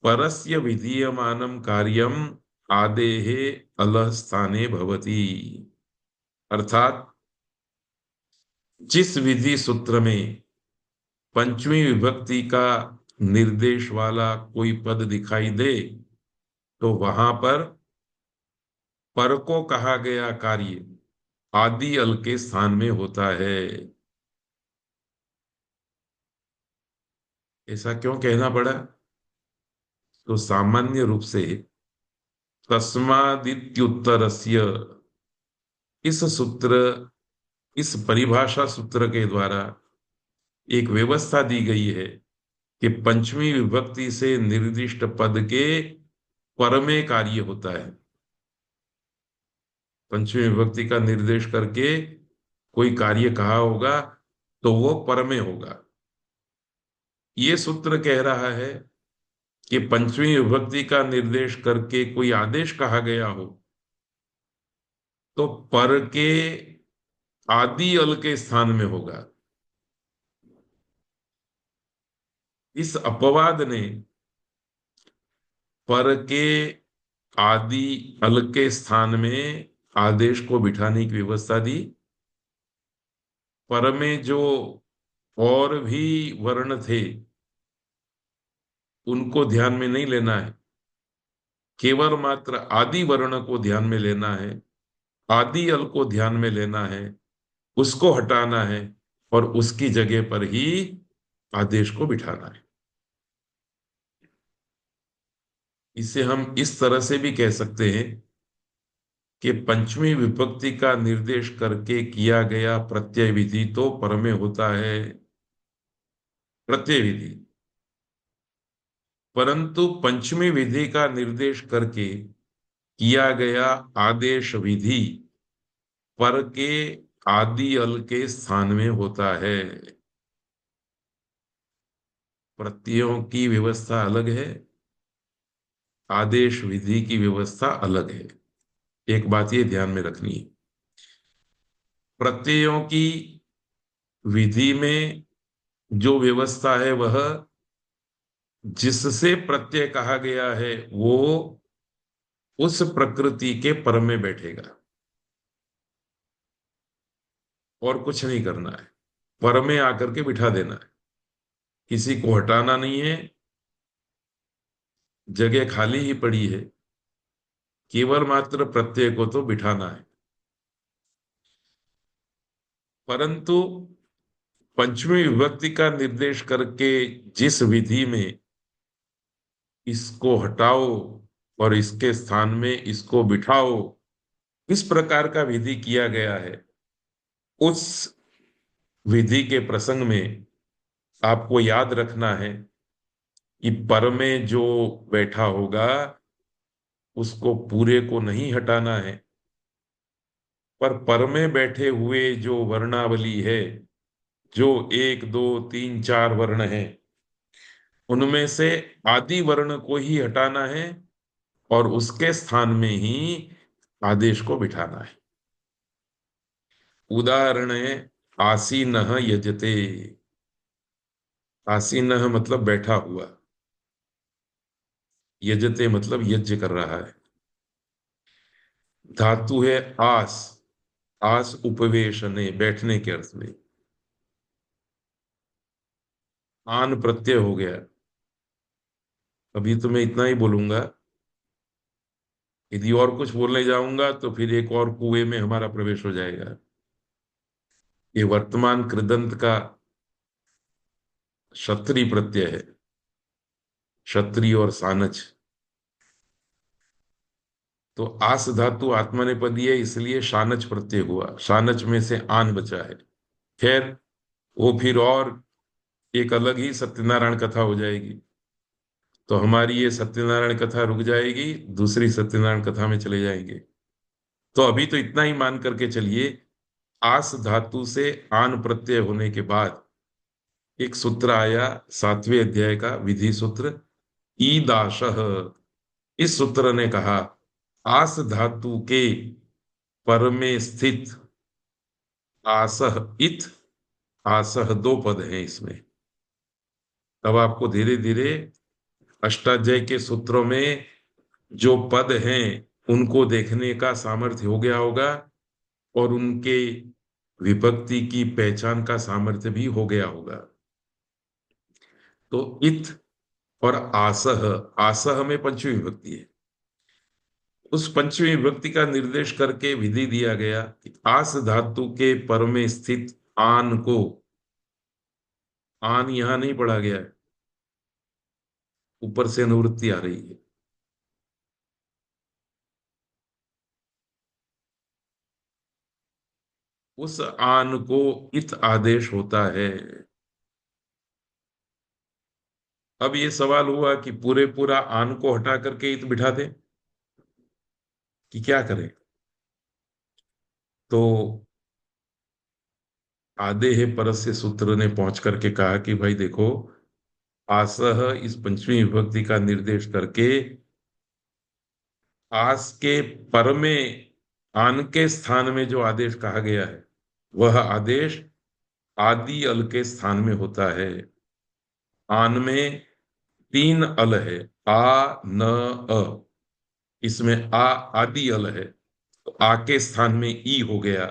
Speaker 1: परस्य विधीयमानं कार्यम आदेः अलः स्थाने भवति। अर्थात जिस विधि सूत्र में पंचमी विभक्ति का निर्देश वाला कोई पद दिखाई दे तो वहां पर को कहा गया कार्य आदि अल के स्थान में होता है। ऐसा क्यों कहना पड़ा? तो सामान्य रूप से तस्मादित्युत्तरस्य, इस सूत्र, इस परिभाषा सूत्र के द्वारा एक व्यवस्था दी गई है कि पंचमी विभक्ति से निर्दिष्ट पद के पर में कार्य होता है। पंचमी विभक्ति का निर्देश करके कोई कार्य कहा होगा तो वो पर में होगा। ये सूत्र कह रहा है कि पंचमी विभक्ति का निर्देश करके कोई आदेश कहा गया हो तो पर के आदि अल के स्थान में होगा। इस अपवाद ने पर के आदि अल के स्थान में आदेश को बिठाने की व्यवस्था दी। पर में जो और भी वर्ण थे उनको ध्यान में नहीं लेना है, केवल मात्र आदि वर्ण को ध्यान में लेना है, आदि अल को ध्यान में लेना है, उसको हटाना है और उसकी जगह पर ही आदेश को बिठाना है। इसे हम इस तरह से भी कह सकते हैं कि पंचमी विभक्ति का निर्देश करके किया गया प्रत्यय विधि तो पर में होता है, प्रत्यय विधि, परंतु पंचमी विधि का निर्देश करके किया गया आदेश विधि पर के आदि अल के स्थान में होता है। प्रत्ययों की व्यवस्था अलग है, आदेश विधि की व्यवस्था अलग है। एक बात ये ध्यान में रखनी है, प्रत्ययों की विधि में जो व्यवस्था है वह जिससे प्रत्यय कहा गया है वो उस प्रकृति के पर में बैठेगा और कुछ नहीं करना है, पर में आकर के बिठा देना है। किसी को हटाना नहीं है, जगह खाली ही पड़ी है, केवल मात्र प्रत्यय को तो बिठाना है। परंतु पंचमी विभक्ति का निर्देश करके जिस विधि में इसको हटाओ और इसके स्थान में इसको बिठाओ, इस प्रकार का विधि किया गया है, उस विधि के प्रसंग में आपको याद रखना है कि पर में जो बैठा होगा उसको पूरे को नहीं हटाना है, पर में बैठे हुए जो वर्णावली है, जो एक दो तीन चार वर्ण है, उनमें से आदि वर्ण को ही हटाना है और उसके स्थान में ही आदेश को बिठाना है। उदाहरण है आसीनः यजते। आसीनः मतलब बैठा हुआ, यजते मतलब यज्ञ कर रहा है। धातु है आस, आस उपवेशने, बैठने के अर्थ में। आन प्रत्यय हो गया। अभी तो मैं इतना ही बोलूंगा, यदि और कुछ बोलने जाऊंगा तो फिर एक और कुएं में हमारा प्रवेश हो जाएगा। ये वर्तमान कृदंत का क्षत्रिय प्रत्यय है, क्षत्रिय और सानच। तो आस धातु आत्मनेपदी है, इसलिए शानच प्रत्यय हुआ, शानच में से आन बचा है। खैर, वो फिर और एक अलग ही सत्यनारायण कथा हो जाएगी। तो हमारी ये सत्यनारायण कथा रुक जाएगी, दूसरी सत्यनारायण कथा में चले जाएंगे। तो अभी तो इतना ही मान करके चलिए, आस धातु से आन प्रत्यय होने के बाद एक सूत्र आया 7वें अध्याय का विधि सूत्र, ईदाशः। इस सूत्र ने कहा आस धातु के पर में स्थित आसह इत, आसह दो पद हैं इसमें। तब आपको धीरे धीरे अष्टाध्यायी के सूत्रों में जो पद हैं उनको देखने का सामर्थ्य हो गया होगा और उनके विभक्ति की पहचान का सामर्थ्य भी हो गया होगा। तो इत और आसह, आसह में पंचमी विभक्ति है। उस पंचमी विभक्ति का निर्देश करके विधि दिया गया कि आस धातु के पर में स्थित आन को, आन यहां नहीं पढ़ा गया है, ऊपर से अनुवृत्ति आ रही है। उस आन को इत आदेश होता है। अब ये सवाल हुआ कि पूरे पूरा आन को हटा करके इत बिठा दें कि क्या करें। तो आधे है परस्य सूत्र ने पहुंच करके कहा कि भाई देखो, आसह इस पंचमी विभक्ति का निर्देश करके आस के पर में आन के स्थान में जो आदेश कहा गया है, वह आदेश आदि अल के स्थान में होता है। आन में तीन अल है, आ न अ। इसमें आ आदि अल है, तो आ के स्थान में ई हो गया,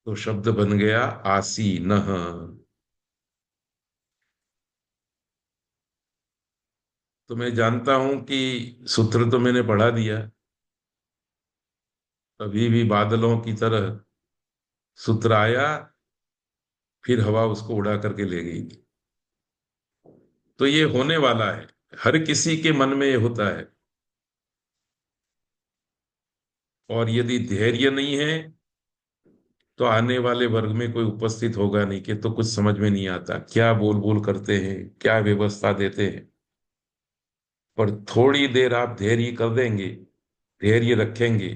Speaker 1: तो शब्द बन गया आसीनः। तो मैं जानता हूं कि सूत्र तो मैंने पढ़ा दिया, अभी भी बादलों की तरह सूत्र आया, फिर हवा उसको उड़ा करके ले गई। तो ये होने वाला है, हर किसी के मन में ये होता है। और यदि धैर्य नहीं है तो आने वाले वर्ग में कोई उपस्थित होगा नहीं, कि तो कुछ समझ में नहीं आता क्या बोल बोल करते हैं, क्या व्यवस्था देते हैं। पर थोड़ी देर आप धैर्य कर देंगे, धैर्य रखेंगे,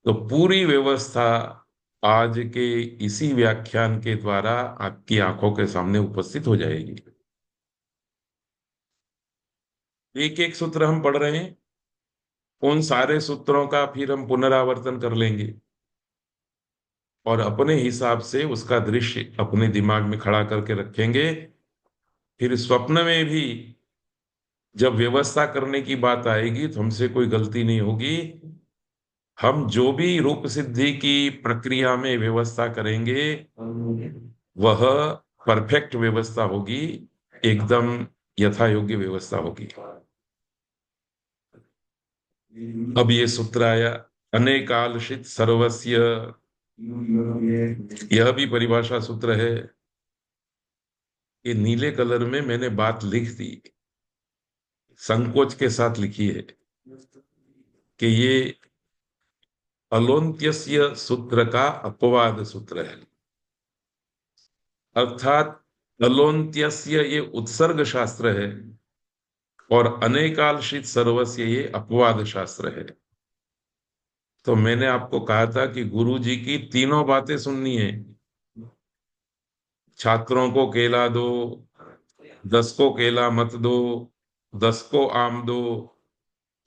Speaker 1: तो पूरी व्यवस्था आज के इसी व्याख्यान के द्वारा आपकी आंखों के सामने उपस्थित हो जाएगी। एक एक सूत्र हम पढ़ रहे हैं, उन सारे सूत्रों का फिर हम पुनरावर्तन कर लेंगे और अपने हिसाब से उसका दृश्य अपने दिमाग में खड़ा करके रखेंगे। फिर स्वप्न में भी जब व्यवस्था करने की बात आएगी तो हमसे कोई गलती नहीं होगी। हम जो भी रूप सिद्धि की प्रक्रिया में व्यवस्था करेंगे, वह परफेक्ट व्यवस्था होगी, एकदम यथा योग्य व्यवस्था होगी। अब ये सूत्र आया, अनेकालशित सर्वस्य, यह भी परिभाषा सूत्र है। ये नीले कलर में मैंने बात लिख दी, संकोच के साथ लिखी है कि ये अलोन्त्यस्य सूत्र का अपवाद सूत्र है। अर्थात अलोन्त्यस्य ये उत्सर्ग शास्त्र है और अनेकालशित सर्वस्य ये अपवाद शास्त्र है। तो मैंने आपको कहा था कि गुरु जी की तीनों बातें सुननी है। छात्रों को केला दो, 10 को केला मत दो, 10 को आम दो,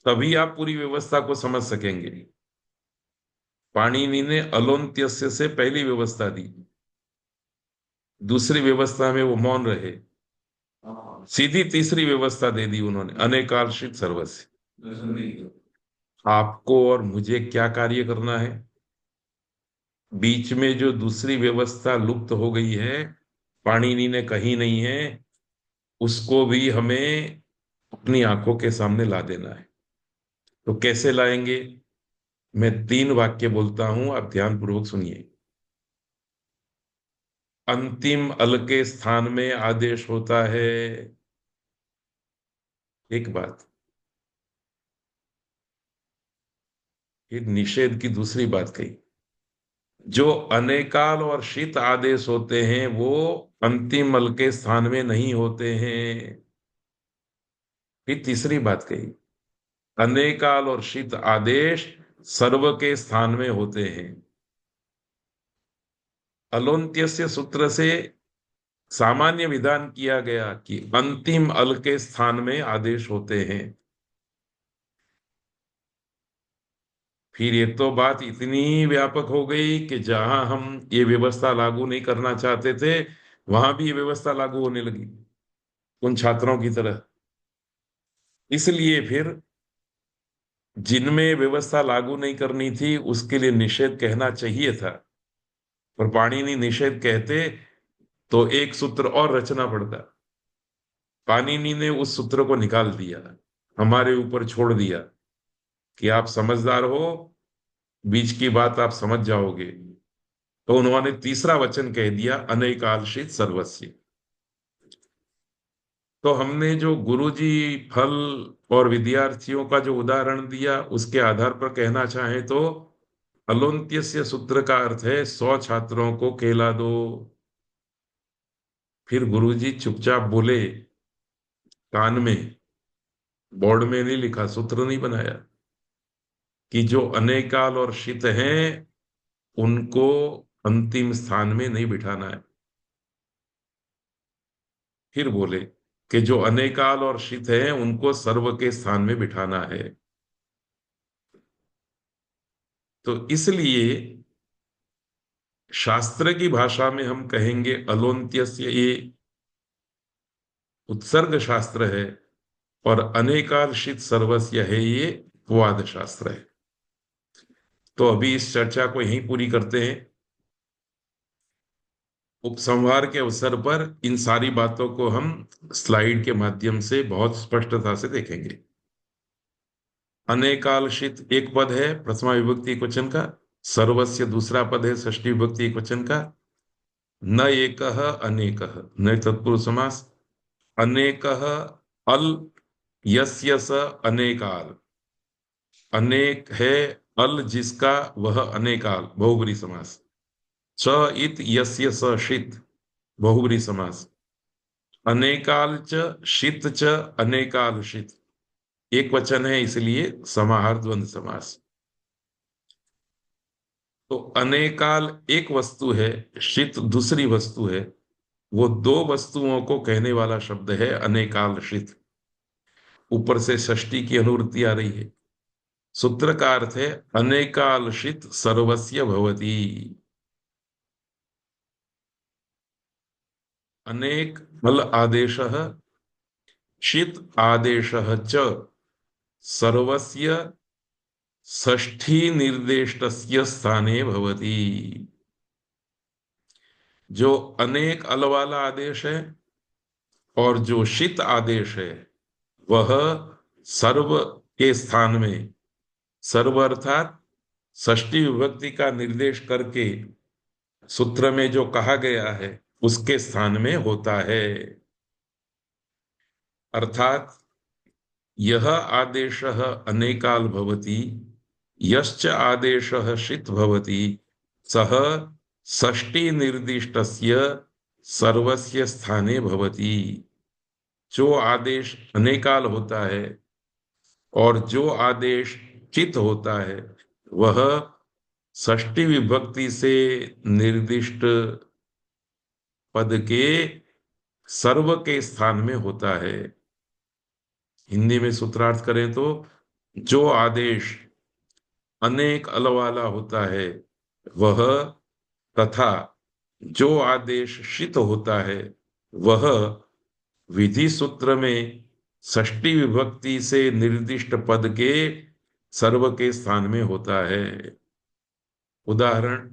Speaker 1: तभी आप पूरी व्यवस्था को समझ सकेंगे। पाणिनि ने अलोन्त्यस्य से पहली व्यवस्था दी, दूसरी व्यवस्था में वो मौन रहे, सीधी तीसरी व्यवस्था दे दी उन्होंने, अनेकालशित सर्वस्य। आपको और मुझे क्या कार्य करना है? बीच में जो दूसरी व्यवस्था लुप्त हो गई है, पाणिनि ने कही नहीं है, उसको भी हमें अपनी आंखों के सामने ला देना है। तो कैसे लाएंगे? मैं 3 वाक्य बोलता हूं, आप ध्यानपूर्वक सुनिए। अंतिम अल के स्थान में आदेश होता है, एक बात। फिर निषेध की दूसरी बात कही, जो अनेकाल और शीत आदेश होते हैं वो अंतिम अल के स्थान में नहीं होते हैं। फिर तीसरी बात कही, अनेकाल और शीत आदेश सर्व के स्थान में होते हैं। अलोन्त्यस्य सूत्र से सामान्य विधान किया गया कि अंतिम अल के स्थान में आदेश होते हैं। फिर ये तो बात इतनी व्यापक हो गई कि जहां हम ये व्यवस्था लागू नहीं करना चाहते थे, वहां भी ये व्यवस्था लागू होने लगी उन छात्रों की तरह। इसलिए फिर जिनमें व्यवस्था लागू नहीं करनी थी उसके लिए निषेध कहना चाहिए था, पर पाणिनि निषेध कहते तो एक सूत्र और रचना पड़ता। पाणिनि ने उस सूत्र को निकाल दिया, हमारे ऊपर छोड़ दिया कि आप समझदार हो, बीच की बात आप समझ जाओगे। तो उन्होंने तीसरा वचन कह दिया, अनैकालशित सर्वस्य। तो हमने जो गुरुजी फल और विद्यार्थियों का जो उदाहरण दिया उसके आधार पर कहना चाहे तो अलोन्त्यस्य सूत्र का अर्थ है 100 छात्रों को केला दो। फिर गुरुजी चुपचाप बोले, कान में, बोर्ड में नहीं लिखा, सूत्र नहीं बनाया, कि जो अनेकाल और शित हैं उनको अंतिम स्थान में नहीं बिठाना है। फिर बोले कि जो अनेकाल और शित हैं उनको सर्व के स्थान में बिठाना है। तो इसलिए शास्त्र की भाषा में हम कहेंगे अलोन्त्यस्य, ये उत्सर्ग शास्त्र है, और अनेकालशित सर्वस्य है, ये अपवाद शास्त्र है। तो अभी इस चर्चा को यहीं पूरी करते हैं। उपसंहार के अवसर पर इन सारी बातों को हम स्लाइड के माध्यम से बहुत स्पष्टता से देखेंगे। अनेकालशित एक पद है प्रथमा विभक्ति एकवचन का, सर्वस्य दूसरा पद है षष्ठी विभक्ति एकवचन का। न एकः अनेकः, न तत्पुरुष समास। अनेकः अल यस्य स अनेकाल, अनेक है अल जिसका वह अनेकाल, बहुब्री समास। च इत यस्य स शीत, बहुब्री समास। अनेकाल च शीत च अनेकाल शीत, एक वचन है इसलिए समाहार द्वंद्व समास। तो अनेकाल एक वस्तु है, शीत दूसरी वस्तु है, वो दो वस्तुओं को कहने वाला शब्द है अनेकाल शीत। ऊपर से षष्ठी की अनुवृत्ति आ रही है। सूत्र का अर्थ है अनेकालशित सर्वस्य भवति। अनेक फल आदेशः, शीत आदेशः च सर्वस्य षष्ठी निर्देष्टस्य स्थाने भवति। जो अनेक अल वाला आदेश है और जो शित आदेश है वह सर्व के स्थान में, सर्व अर्थात षष्ठी विभक्ति का निर्देश करके सूत्र में जो कहा गया है उसके स्थान में होता है। अर्थात यह आदेशः अनेकाल भवति, यश्च आदेशः शित भवति, सः षष्ठी निर्दिष्टस्य सर्वस्य स्थाने भवति। जो आदेश अनेकाल होता है और जो आदेश चित होता है वह षष्ठी विभक्ति से निर्दिष्ट पद के सर्व के स्थान में होता है। हिंदी में सूत्रार्थ करें तो जो आदेश अनेक अल वाला होता है वह, तथा जो आदेश शित होता है वह विधि सूत्र में षष्ठी विभक्ति से निर्दिष्ट पद के सर्व के स्थान में होता है। उदाहरण,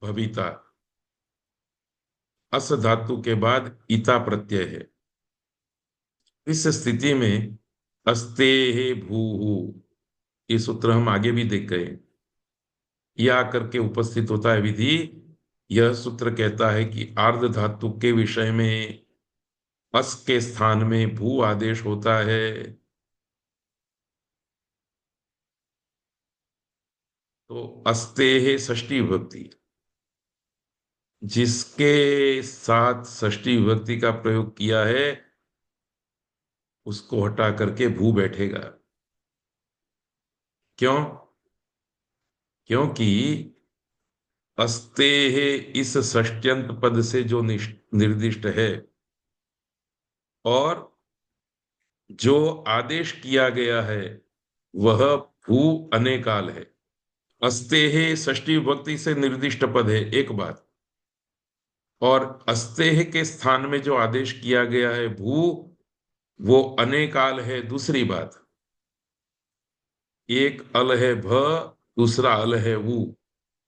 Speaker 1: भविता अस धातु के बाद ईता प्रत्यय है। इस स्थिति में अस्ते भू, ये सूत्र हम आगे भी देख गए। यह आकर के उपस्थित होता है विधि। यह सूत्र कहता है कि आर्ध धातु के विषय में अस के स्थान में भू आदेश होता है। तो अस्ते षष्ठी विभक्ति, जिसके साथ षष्ठी विभक्ति का प्रयोग किया है उसको हटा करके भू बैठेगा। क्यों? क्योंकि अस्ते इस षष्ट्यंत पद से जो निर्दिष्ट है और जो आदेश किया गया है वह भू अनेकाल है। अस्ते षष्ठी विभक्ति से निर्दिष्ट पद है, एक बात। और अस्तेह के स्थान में जो आदेश किया गया है भू, वो अनेकाल है, दूसरी बात। एक अल है भ, दूसरा अल है वू,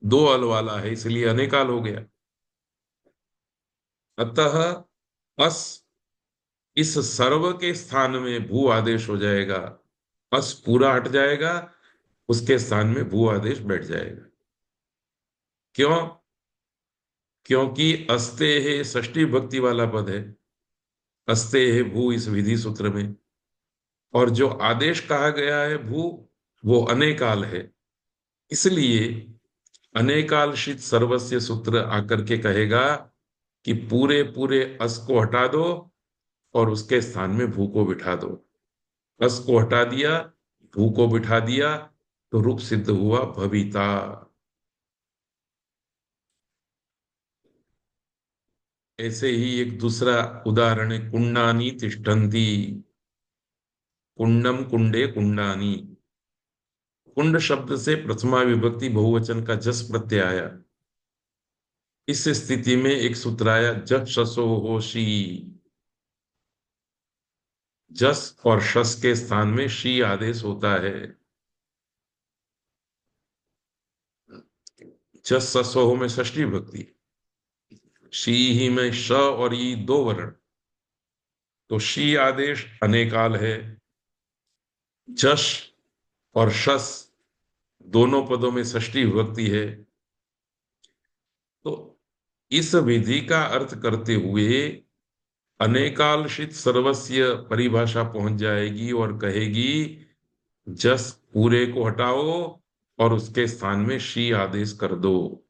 Speaker 1: दो अल वाला है, इसलिए अनेकाल हो गया। अतः अस इस सर्व के स्थान में भू आदेश हो जाएगा। अस पूरा हट जाएगा, उसके स्थान में भू आदेश बैठ जाएगा। क्यों? क्योंकि अस्ते है षष्ठी भक्ति वाला पद है, अस्ते है भू इस विधि सूत्र में, और जो आदेश कहा गया है भू वो अनेकाल है। इसलिए अनेकालशित सर्वस्य सूत्र आकर के कहेगा कि पूरे पूरे अस को हटा दो और उसके स्थान में भू को बिठा दो। अस को हटा दिया, भू को बिठा दिया, तो रूप सिद्ध हुआ भविता। ऐसे ही एक दूसरा उदाहरण है, कुंडानी तिष्ठन्ति। कुंडम कुंडे कुंडानी, कुंड शब्द से प्रथमा विभक्ति बहुवचन का जस प्रत्यय आया। इस स्थिति में एक सूत्र आया, जस शसो होशी। जस और शस के स्थान में शी आदेश होता है। जस ससो हो में षष्ठी विभक्ति, शी ही में श और ई दो वर्ण, तो शी आदेश अनेकाल है। जश और शस दोनों पदों में षष्ठी विभक्ति है। तो इस विधि का अर्थ करते हुए अनेकालशित सर्वस्य परिभाषा पहुंच जाएगी और कहेगी जस पूरे को हटाओ और उसके स्थान में शी आदेश कर दो,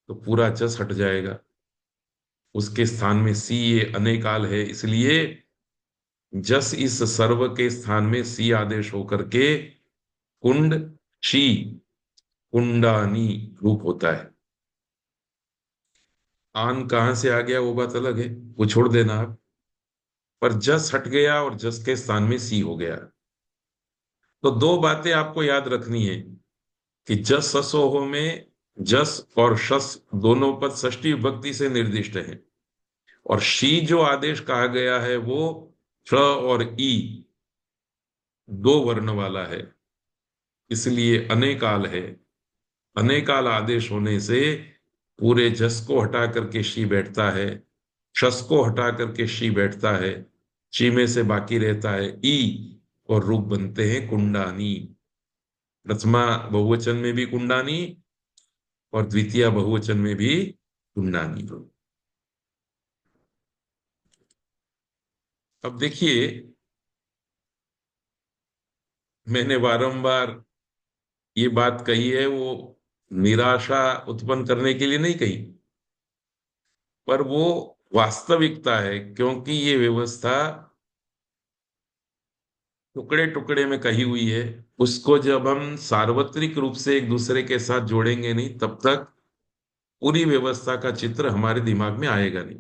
Speaker 1: तो पूरा जस हट जाएगा, उसके स्थान में सी, ये अनेकाल है इसलिए जस इस सर्व के स्थान में सी आदेश होकर के कुंड शी कुंडानी रूप होता है। आन कहां से आ गया वो बात अलग है, वो छोड़ देना आप। पर जस हट गया और जस के स्थान में सी हो गया। तो दो बातें आपको याद रखनी है कि जस ससोहो में जस और शस दोनों पद षष्ठी विभक्ति से निर्दिष्ट है, और शी जो आदेश कहा गया है वो श और ई दो वर्ण वाला है। इसलिए अनेकाल है। अनेकाल आदेश होने से पूरे जस को हटा करके शी बैठता है, शस को हटा करके शी बैठता है, शी में से बाकी रहता है ई, और रूप बनते हैं कुंडानी। प्रथमा बहुवचन में भी कुंडानी और द्वितीय बहुवचन में भी कुंडानी। अब देखिए, मैंने बारंबार ये बात कही है, वो निराशा उत्पन्न करने के लिए नहीं कही, पर वो वास्तविकता है, क्योंकि ये व्यवस्था टुकड़े टुकड़े में कही हुई है। उसको जब हम सार्वत्रिक रूप से एक दूसरे के साथ जोड़ेंगे नहीं, तब तक पूरी व्यवस्था का चित्र हमारे दिमाग में आएगा नहीं।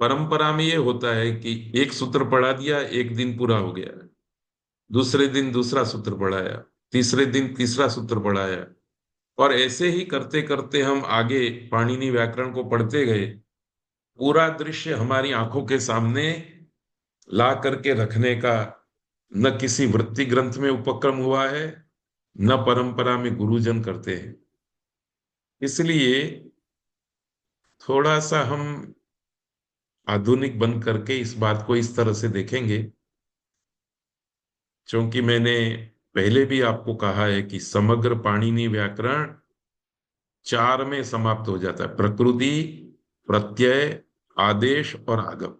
Speaker 1: परंपरा में ये होता है कि एक सूत्र पढ़ा दिया, एक दिन पूरा हो गया, दूसरे दिन दूसरा सूत्र पढ़ाया, तीसरे दिन तीसरा सूत्र पढ़ाया, और ऐसे ही करते करते हम आगे पाणिनि व्याकरण को पढ़ते गए। पूरा दृश्य हमारी आंखों के सामने ला करके रखने का न किसी वृत्ति ग्रंथ में उपक्रम हुआ है, न परंपरा में गुरुजन करते हैं। इसलिए थोड़ा सा हम आधुनिक बन करके इस बात को इस तरह से देखेंगे। क्योंकि मैंने पहले भी आपको कहा है कि समग्र पाणिनि व्याकरण चार में समाप्त हो जाता है: प्रकृति, प्रत्यय, आदेश और आगम।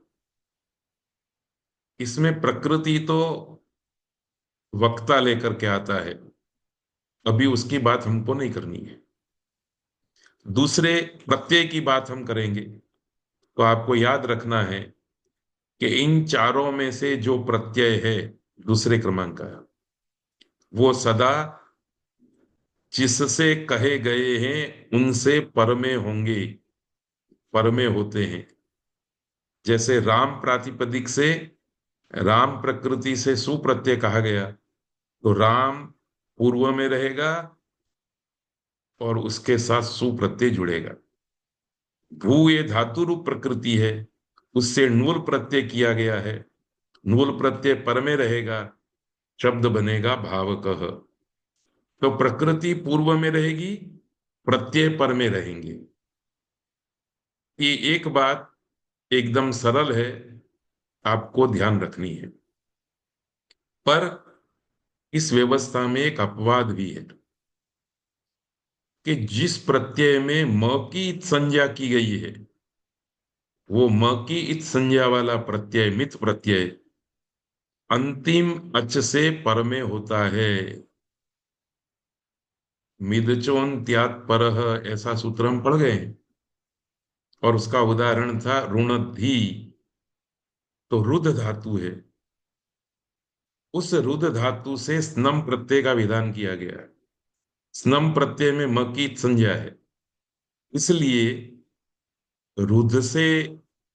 Speaker 1: इसमें प्रकृति तो वक्ता लेकर के आता है, अभी उसकी बात हमको नहीं करनी है। दूसरे प्रत्यय की बात हम करेंगे, तो आपको याद रखना है कि इन चारों में से जो प्रत्यय है दूसरे क्रमांक का, वो सदा जिससे कहे गए हैं उनसे पर में होंगे, पर में होते हैं। जैसे राम प्रातिपदिक से, राम प्रकृति से सुप्रत्यय कहा गया, तो राम पूर्व में रहेगा और उसके साथ सुप्रत्यय जुड़ेगा। भू ये धातु रूप प्रकृति है, उससे णुल प्रत्यय किया गया है, णुल प्रत्यय पर में रहेगा, शब्द बनेगा भावकः। तो प्रकृति पूर्व में रहेगी, प्रत्यय पर में रहेंगे। ये एक बात एकदम सरल है, आपको ध्यान रखनी है। पर इस व्यवस्था में एक अपवाद भी है कि जिस प्रत्यय में म की इत संज्ञा की गई है, वो म की इत संज्ञा वाला प्रत्यय, मित प्रत्यय, अंतिम अच से पर में होता है। मिदचोन त्यात परह, ऐसा सूत्र हम पढ़ गए हैं, और उसका उदाहरण था ऋणधि। तो रुद्ध धातु है, उस रुद्ध धातु से स्नम प्रत्यय का विधान किया गया है। स्नम प्रत्यय में म की संज्ञा है, इसलिए रुद्ध से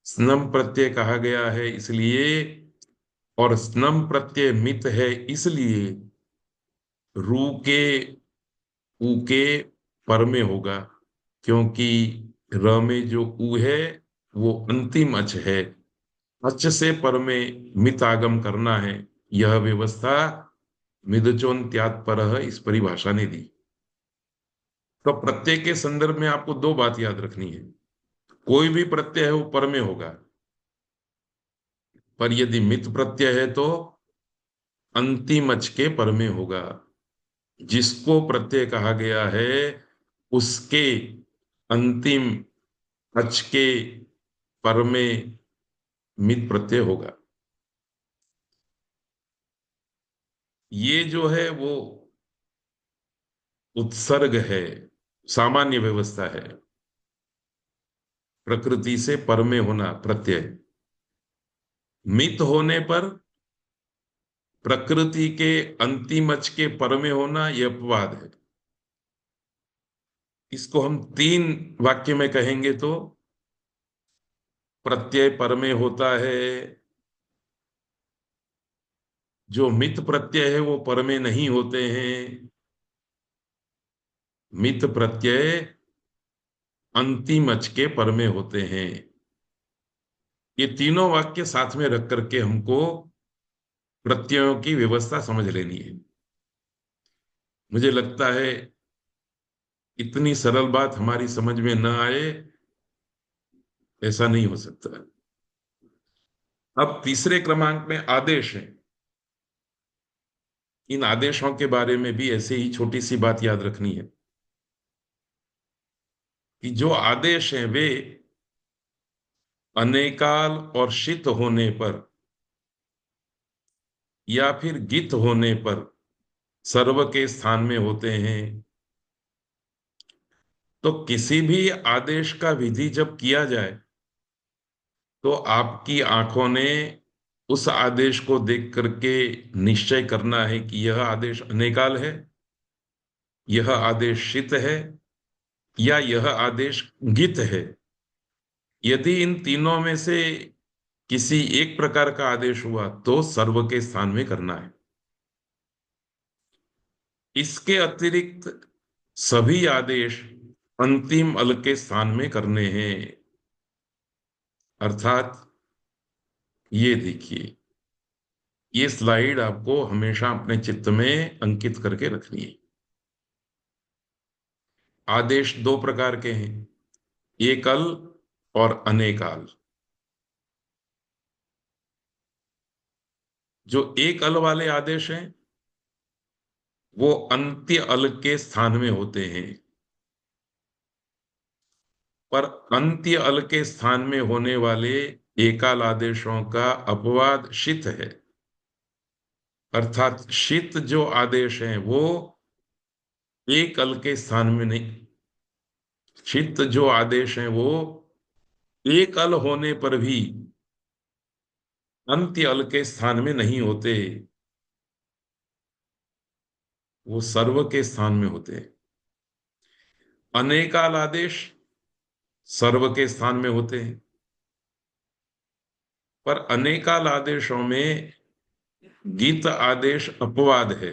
Speaker 1: स्नम प्रत्यय कहा गया है, इसलिए, और स्नम प्रत्यय मित है, इसलिए रू के ऊ के पर में होगा, क्योंकि र में जो ऊ है वो अंतिम अच है। अच से पर में मित आगम करना है, यह व्यवस्था मिदचोन त्यात परह इस परिभाषा ने दी। तो प्रत्यय के संदर्भ में आपको दो बात याद रखनी है। कोई भी प्रत्यय है वो पर में होगा, पर यदि मित प्रत्यय है तो अंतिम अच के पर में होगा। जिसको प्रत्यय कहा गया है उसके अंतिम अच के पर में मित प्रत्यय होगा। ये जो है वो उत्सर्ग है, सामान्य व्यवस्था है। प्रकृति से पर में होना प्रत्यय, मित होने पर प्रकृति के अंतिम अच के पर में होना, यह अपवाद है। इसको हम तीन वाक्य में कहेंगे तो, प्रत्यय पर में होता है, जो मित प्रत्यय है वो पर में नहीं होते हैं, मित प्रत्यय अंतिम अच के पर में होते हैं। ये तीनों वाक्य साथ में रख करके हमको प्रत्ययों की व्यवस्था समझ लेनी है। मुझे लगता है इतनी सरल बात हमारी समझ में न आए, ऐसा नहीं हो सकता। अब तीसरे क्रमांक में आदेश है। इन आदेशों के बारे में भी ऐसे ही छोटी सी बात याद रखनी है कि जो आदेश हैं वे अनेकाल और शित होने पर या फिर गित होने पर सर्व के स्थान में होते हैं। तो किसी भी आदेश का विधि जब किया जाए तो आपकी आंखों ने उस आदेश को देख करके निश्चय करना है कि यह आदेश अनेकाल है, यह आदेश शित है, या यह आदेश गित है। यदि इन तीनों में से किसी एक प्रकार का आदेश हुआ तो सर्व के स्थान में करना है। इसके अतिरिक्त सभी आदेश अंतिम अल के स्थान में करने हैं। अर्थात ये देखिए, ये स्लाइड आपको हमेशा अपने चित्त में अंकित करके रखनी है। आदेश दो प्रकार के हैं, एकल और अनेकाल। जो एक अल वाले आदेश हैं वो अंत्य अल के स्थान में होते हैं, पर अंत्य अल के स्थान में होने वाले एकाल आदेशों का अपवाद शित है। अर्थात शित जो आदेश हैं वो एक अल के स्थान में नहीं, शित जो आदेश हैं वो एक अल होने पर भी अंत्य अल के स्थान में नहीं होते, वो सर्व के स्थान में होते हैं। अनेकाल आदेश सर्व के स्थान में होते हैं, पर अनेकाल आदेशों में गीत आदेश अपवाद है,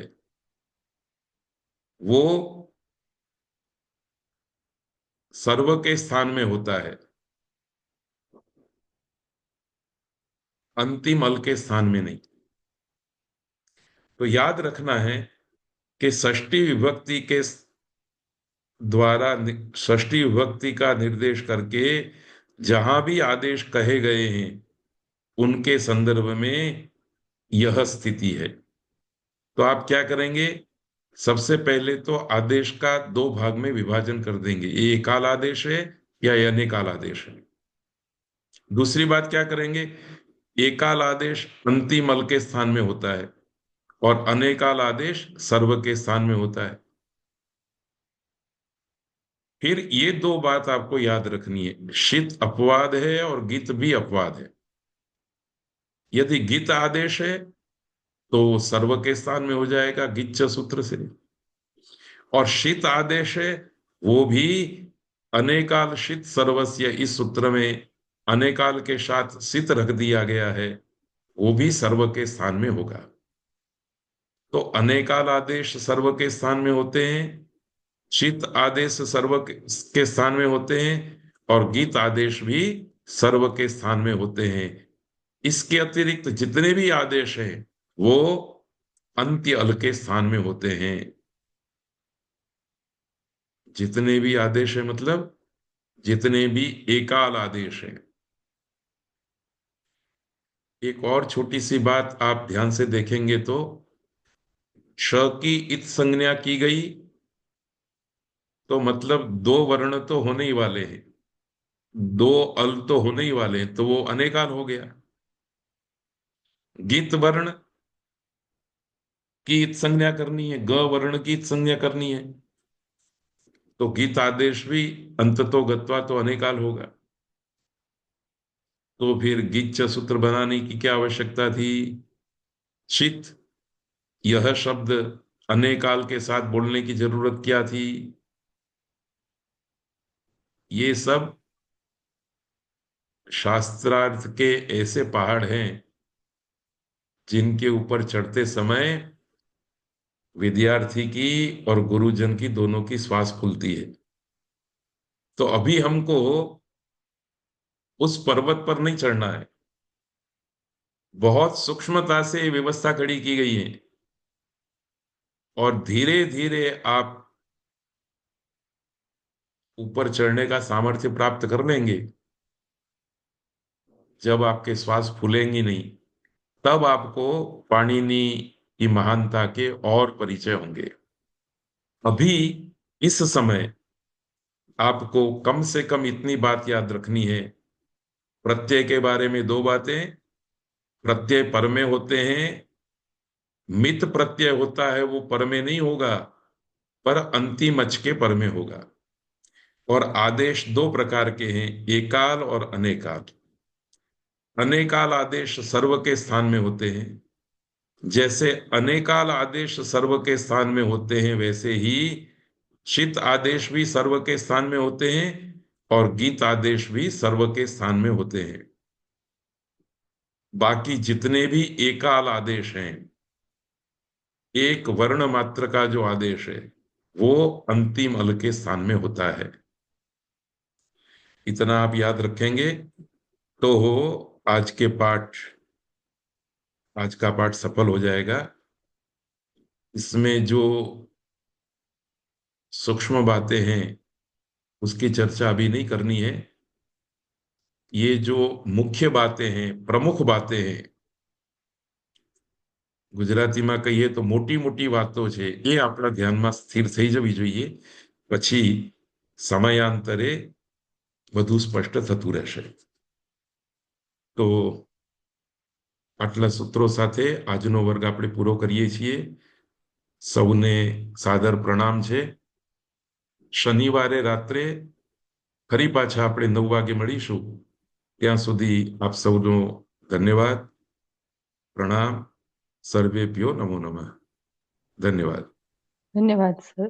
Speaker 1: वो सर्व के स्थान में होता है, अंतिम अल के स्थान में नहीं। तो याद रखना है कि षष्ठी विभक्ति के द्वारा षष्ठी विभक्ति का निर्देश करके जहां भी आदेश कहे गए हैं उनके संदर्भ में यह स्थिति है। तो आप क्या करेंगे, सबसे पहले तो आदेश का दो भाग में विभाजन कर देंगे, ये एकाल आदेश है या ये अनेकाल आदेश है। दूसरी बात क्या करेंगे, एकाल आदेश अंतिम अल के स्थान में होता है और अनेकाल आदेश सर्व के स्थान में होता है। फिर ये दो बात आपको याद रखनी है, शित अपवाद है और गित भी अपवाद है। यदि गित आदेश है तो सर्व के स्थान में हो जाएगा गिच्छ सूत्र से, और शित आदेश है वो भी अनेकाल शित सर्वस्य, इस सूत्र में अनेकाल के साथ सित रख दिया गया है, वो भी सर्व के स्थान में होगा। तो अनेकाल आदेश सर्व के स्थान में होते हैं, चित आदेश सर्व के स्थान में होते हैं, और गीत आदेश भी सर्व के स्थान में होते हैं। इसके अतिरिक्त जितने भी आदेश हैं वो अंत्य अल के स्थान में होते हैं। जितने भी आदेश हैं मतलब जितने भी एकाल आदेश हैं। एक और छोटी सी बात आप ध्यान से देखेंगे तो श की इत संज्ञा की गई तो मतलब दो वर्ण तो होने ही वाले हैं, दो अल तो होने ही वाले हैं, तो वो अनेकाल हो गया। गीत वर्ण की इत संज्ञा करनी है, ग वर्ण की इत संज्ञा करनी है, तो गीत आदेश भी अंततो गत्वा तो अनेकाल होगा। तो फिर गिच्छ सूत्र बनाने की क्या आवश्यकता थी। चित यह शब्द अनेकाल के साथ बोलने की जरूरत क्या थी। ये सब शास्त्रार्थ के ऐसे पहाड़ हैं जिनके ऊपर चढ़ते समय विद्यार्थी की और गुरुजन की दोनों की श्वास फूलती है। तो अभी हमको उस पर्वत पर नहीं चढ़ना है, बहुत सूक्ष्मता से व्यवस्था खड़ी की गई है। और धीरे धीरे आप ऊपर चढ़ने का सामर्थ्य प्राप्त कर लेंगे। जब आपके श्वास फूलेंगी नहीं, तब आपको पाणिनि की महानता के और परिचय होंगे। अभी इस समय आपको कम से कम इतनी बात याद रखनी है, प्रत्यय के बारे में दो बातें। प्रत्यय पर में होते हैं, मित प्रत्यय होता है वो पर में नहीं होगा, पर अंतिम अच के पर में होगा। और आदेश दो प्रकार के हैं, एकाल और अनेकाल। अनेकाल आदेश सर्व के स्थान में होते हैं। जैसे अनेकाल आदेश सर्व के स्थान में होते हैं, वैसे ही चित आदेश भी सर्व के स्थान में होते हैं और गीत आदेश भी सर्व के स्थान में होते हैं। बाकी जितने भी एकाल आदेश हैं, एक वर्ण मात्र का जो आदेश है, वो अंतिम अल के स्थान में होता है। इतना आप याद रखेंगे तो हो आज का पाठ सफल हो जाएगा। इसमें जो सूक्ष्म बातें हैं उसकी चर्चा अभी नहीं करनी है। ये जो मुख्य बातें हैं, प्रमुख बातें हैं, ગુજરાતીમાં કહીએ તો મોટી મોટી વાતો છે, એ આપણા ધ્યાનમાં સ્થિર થઈ જવી જોઈએ। પછી સમયાંતરે વધુ સ્પષ્ટ થતું રહેશે। તો આટલા સૂત્રો સાથે આજનો વર્ગ આપણે પૂરો કરીએ છીએ। સૌને સાદર પ્રણામ છે। શનિવારે રાત્રે ફરી પાછા આપણે 9 વાગે મળીશું। ત્યાં સુધી આપ સૌનો ધન્યવાદ, પ્રણામ। सर्वेभ्यो नमो नमः। धन्यवाद।
Speaker 2: धन्यवाद सर।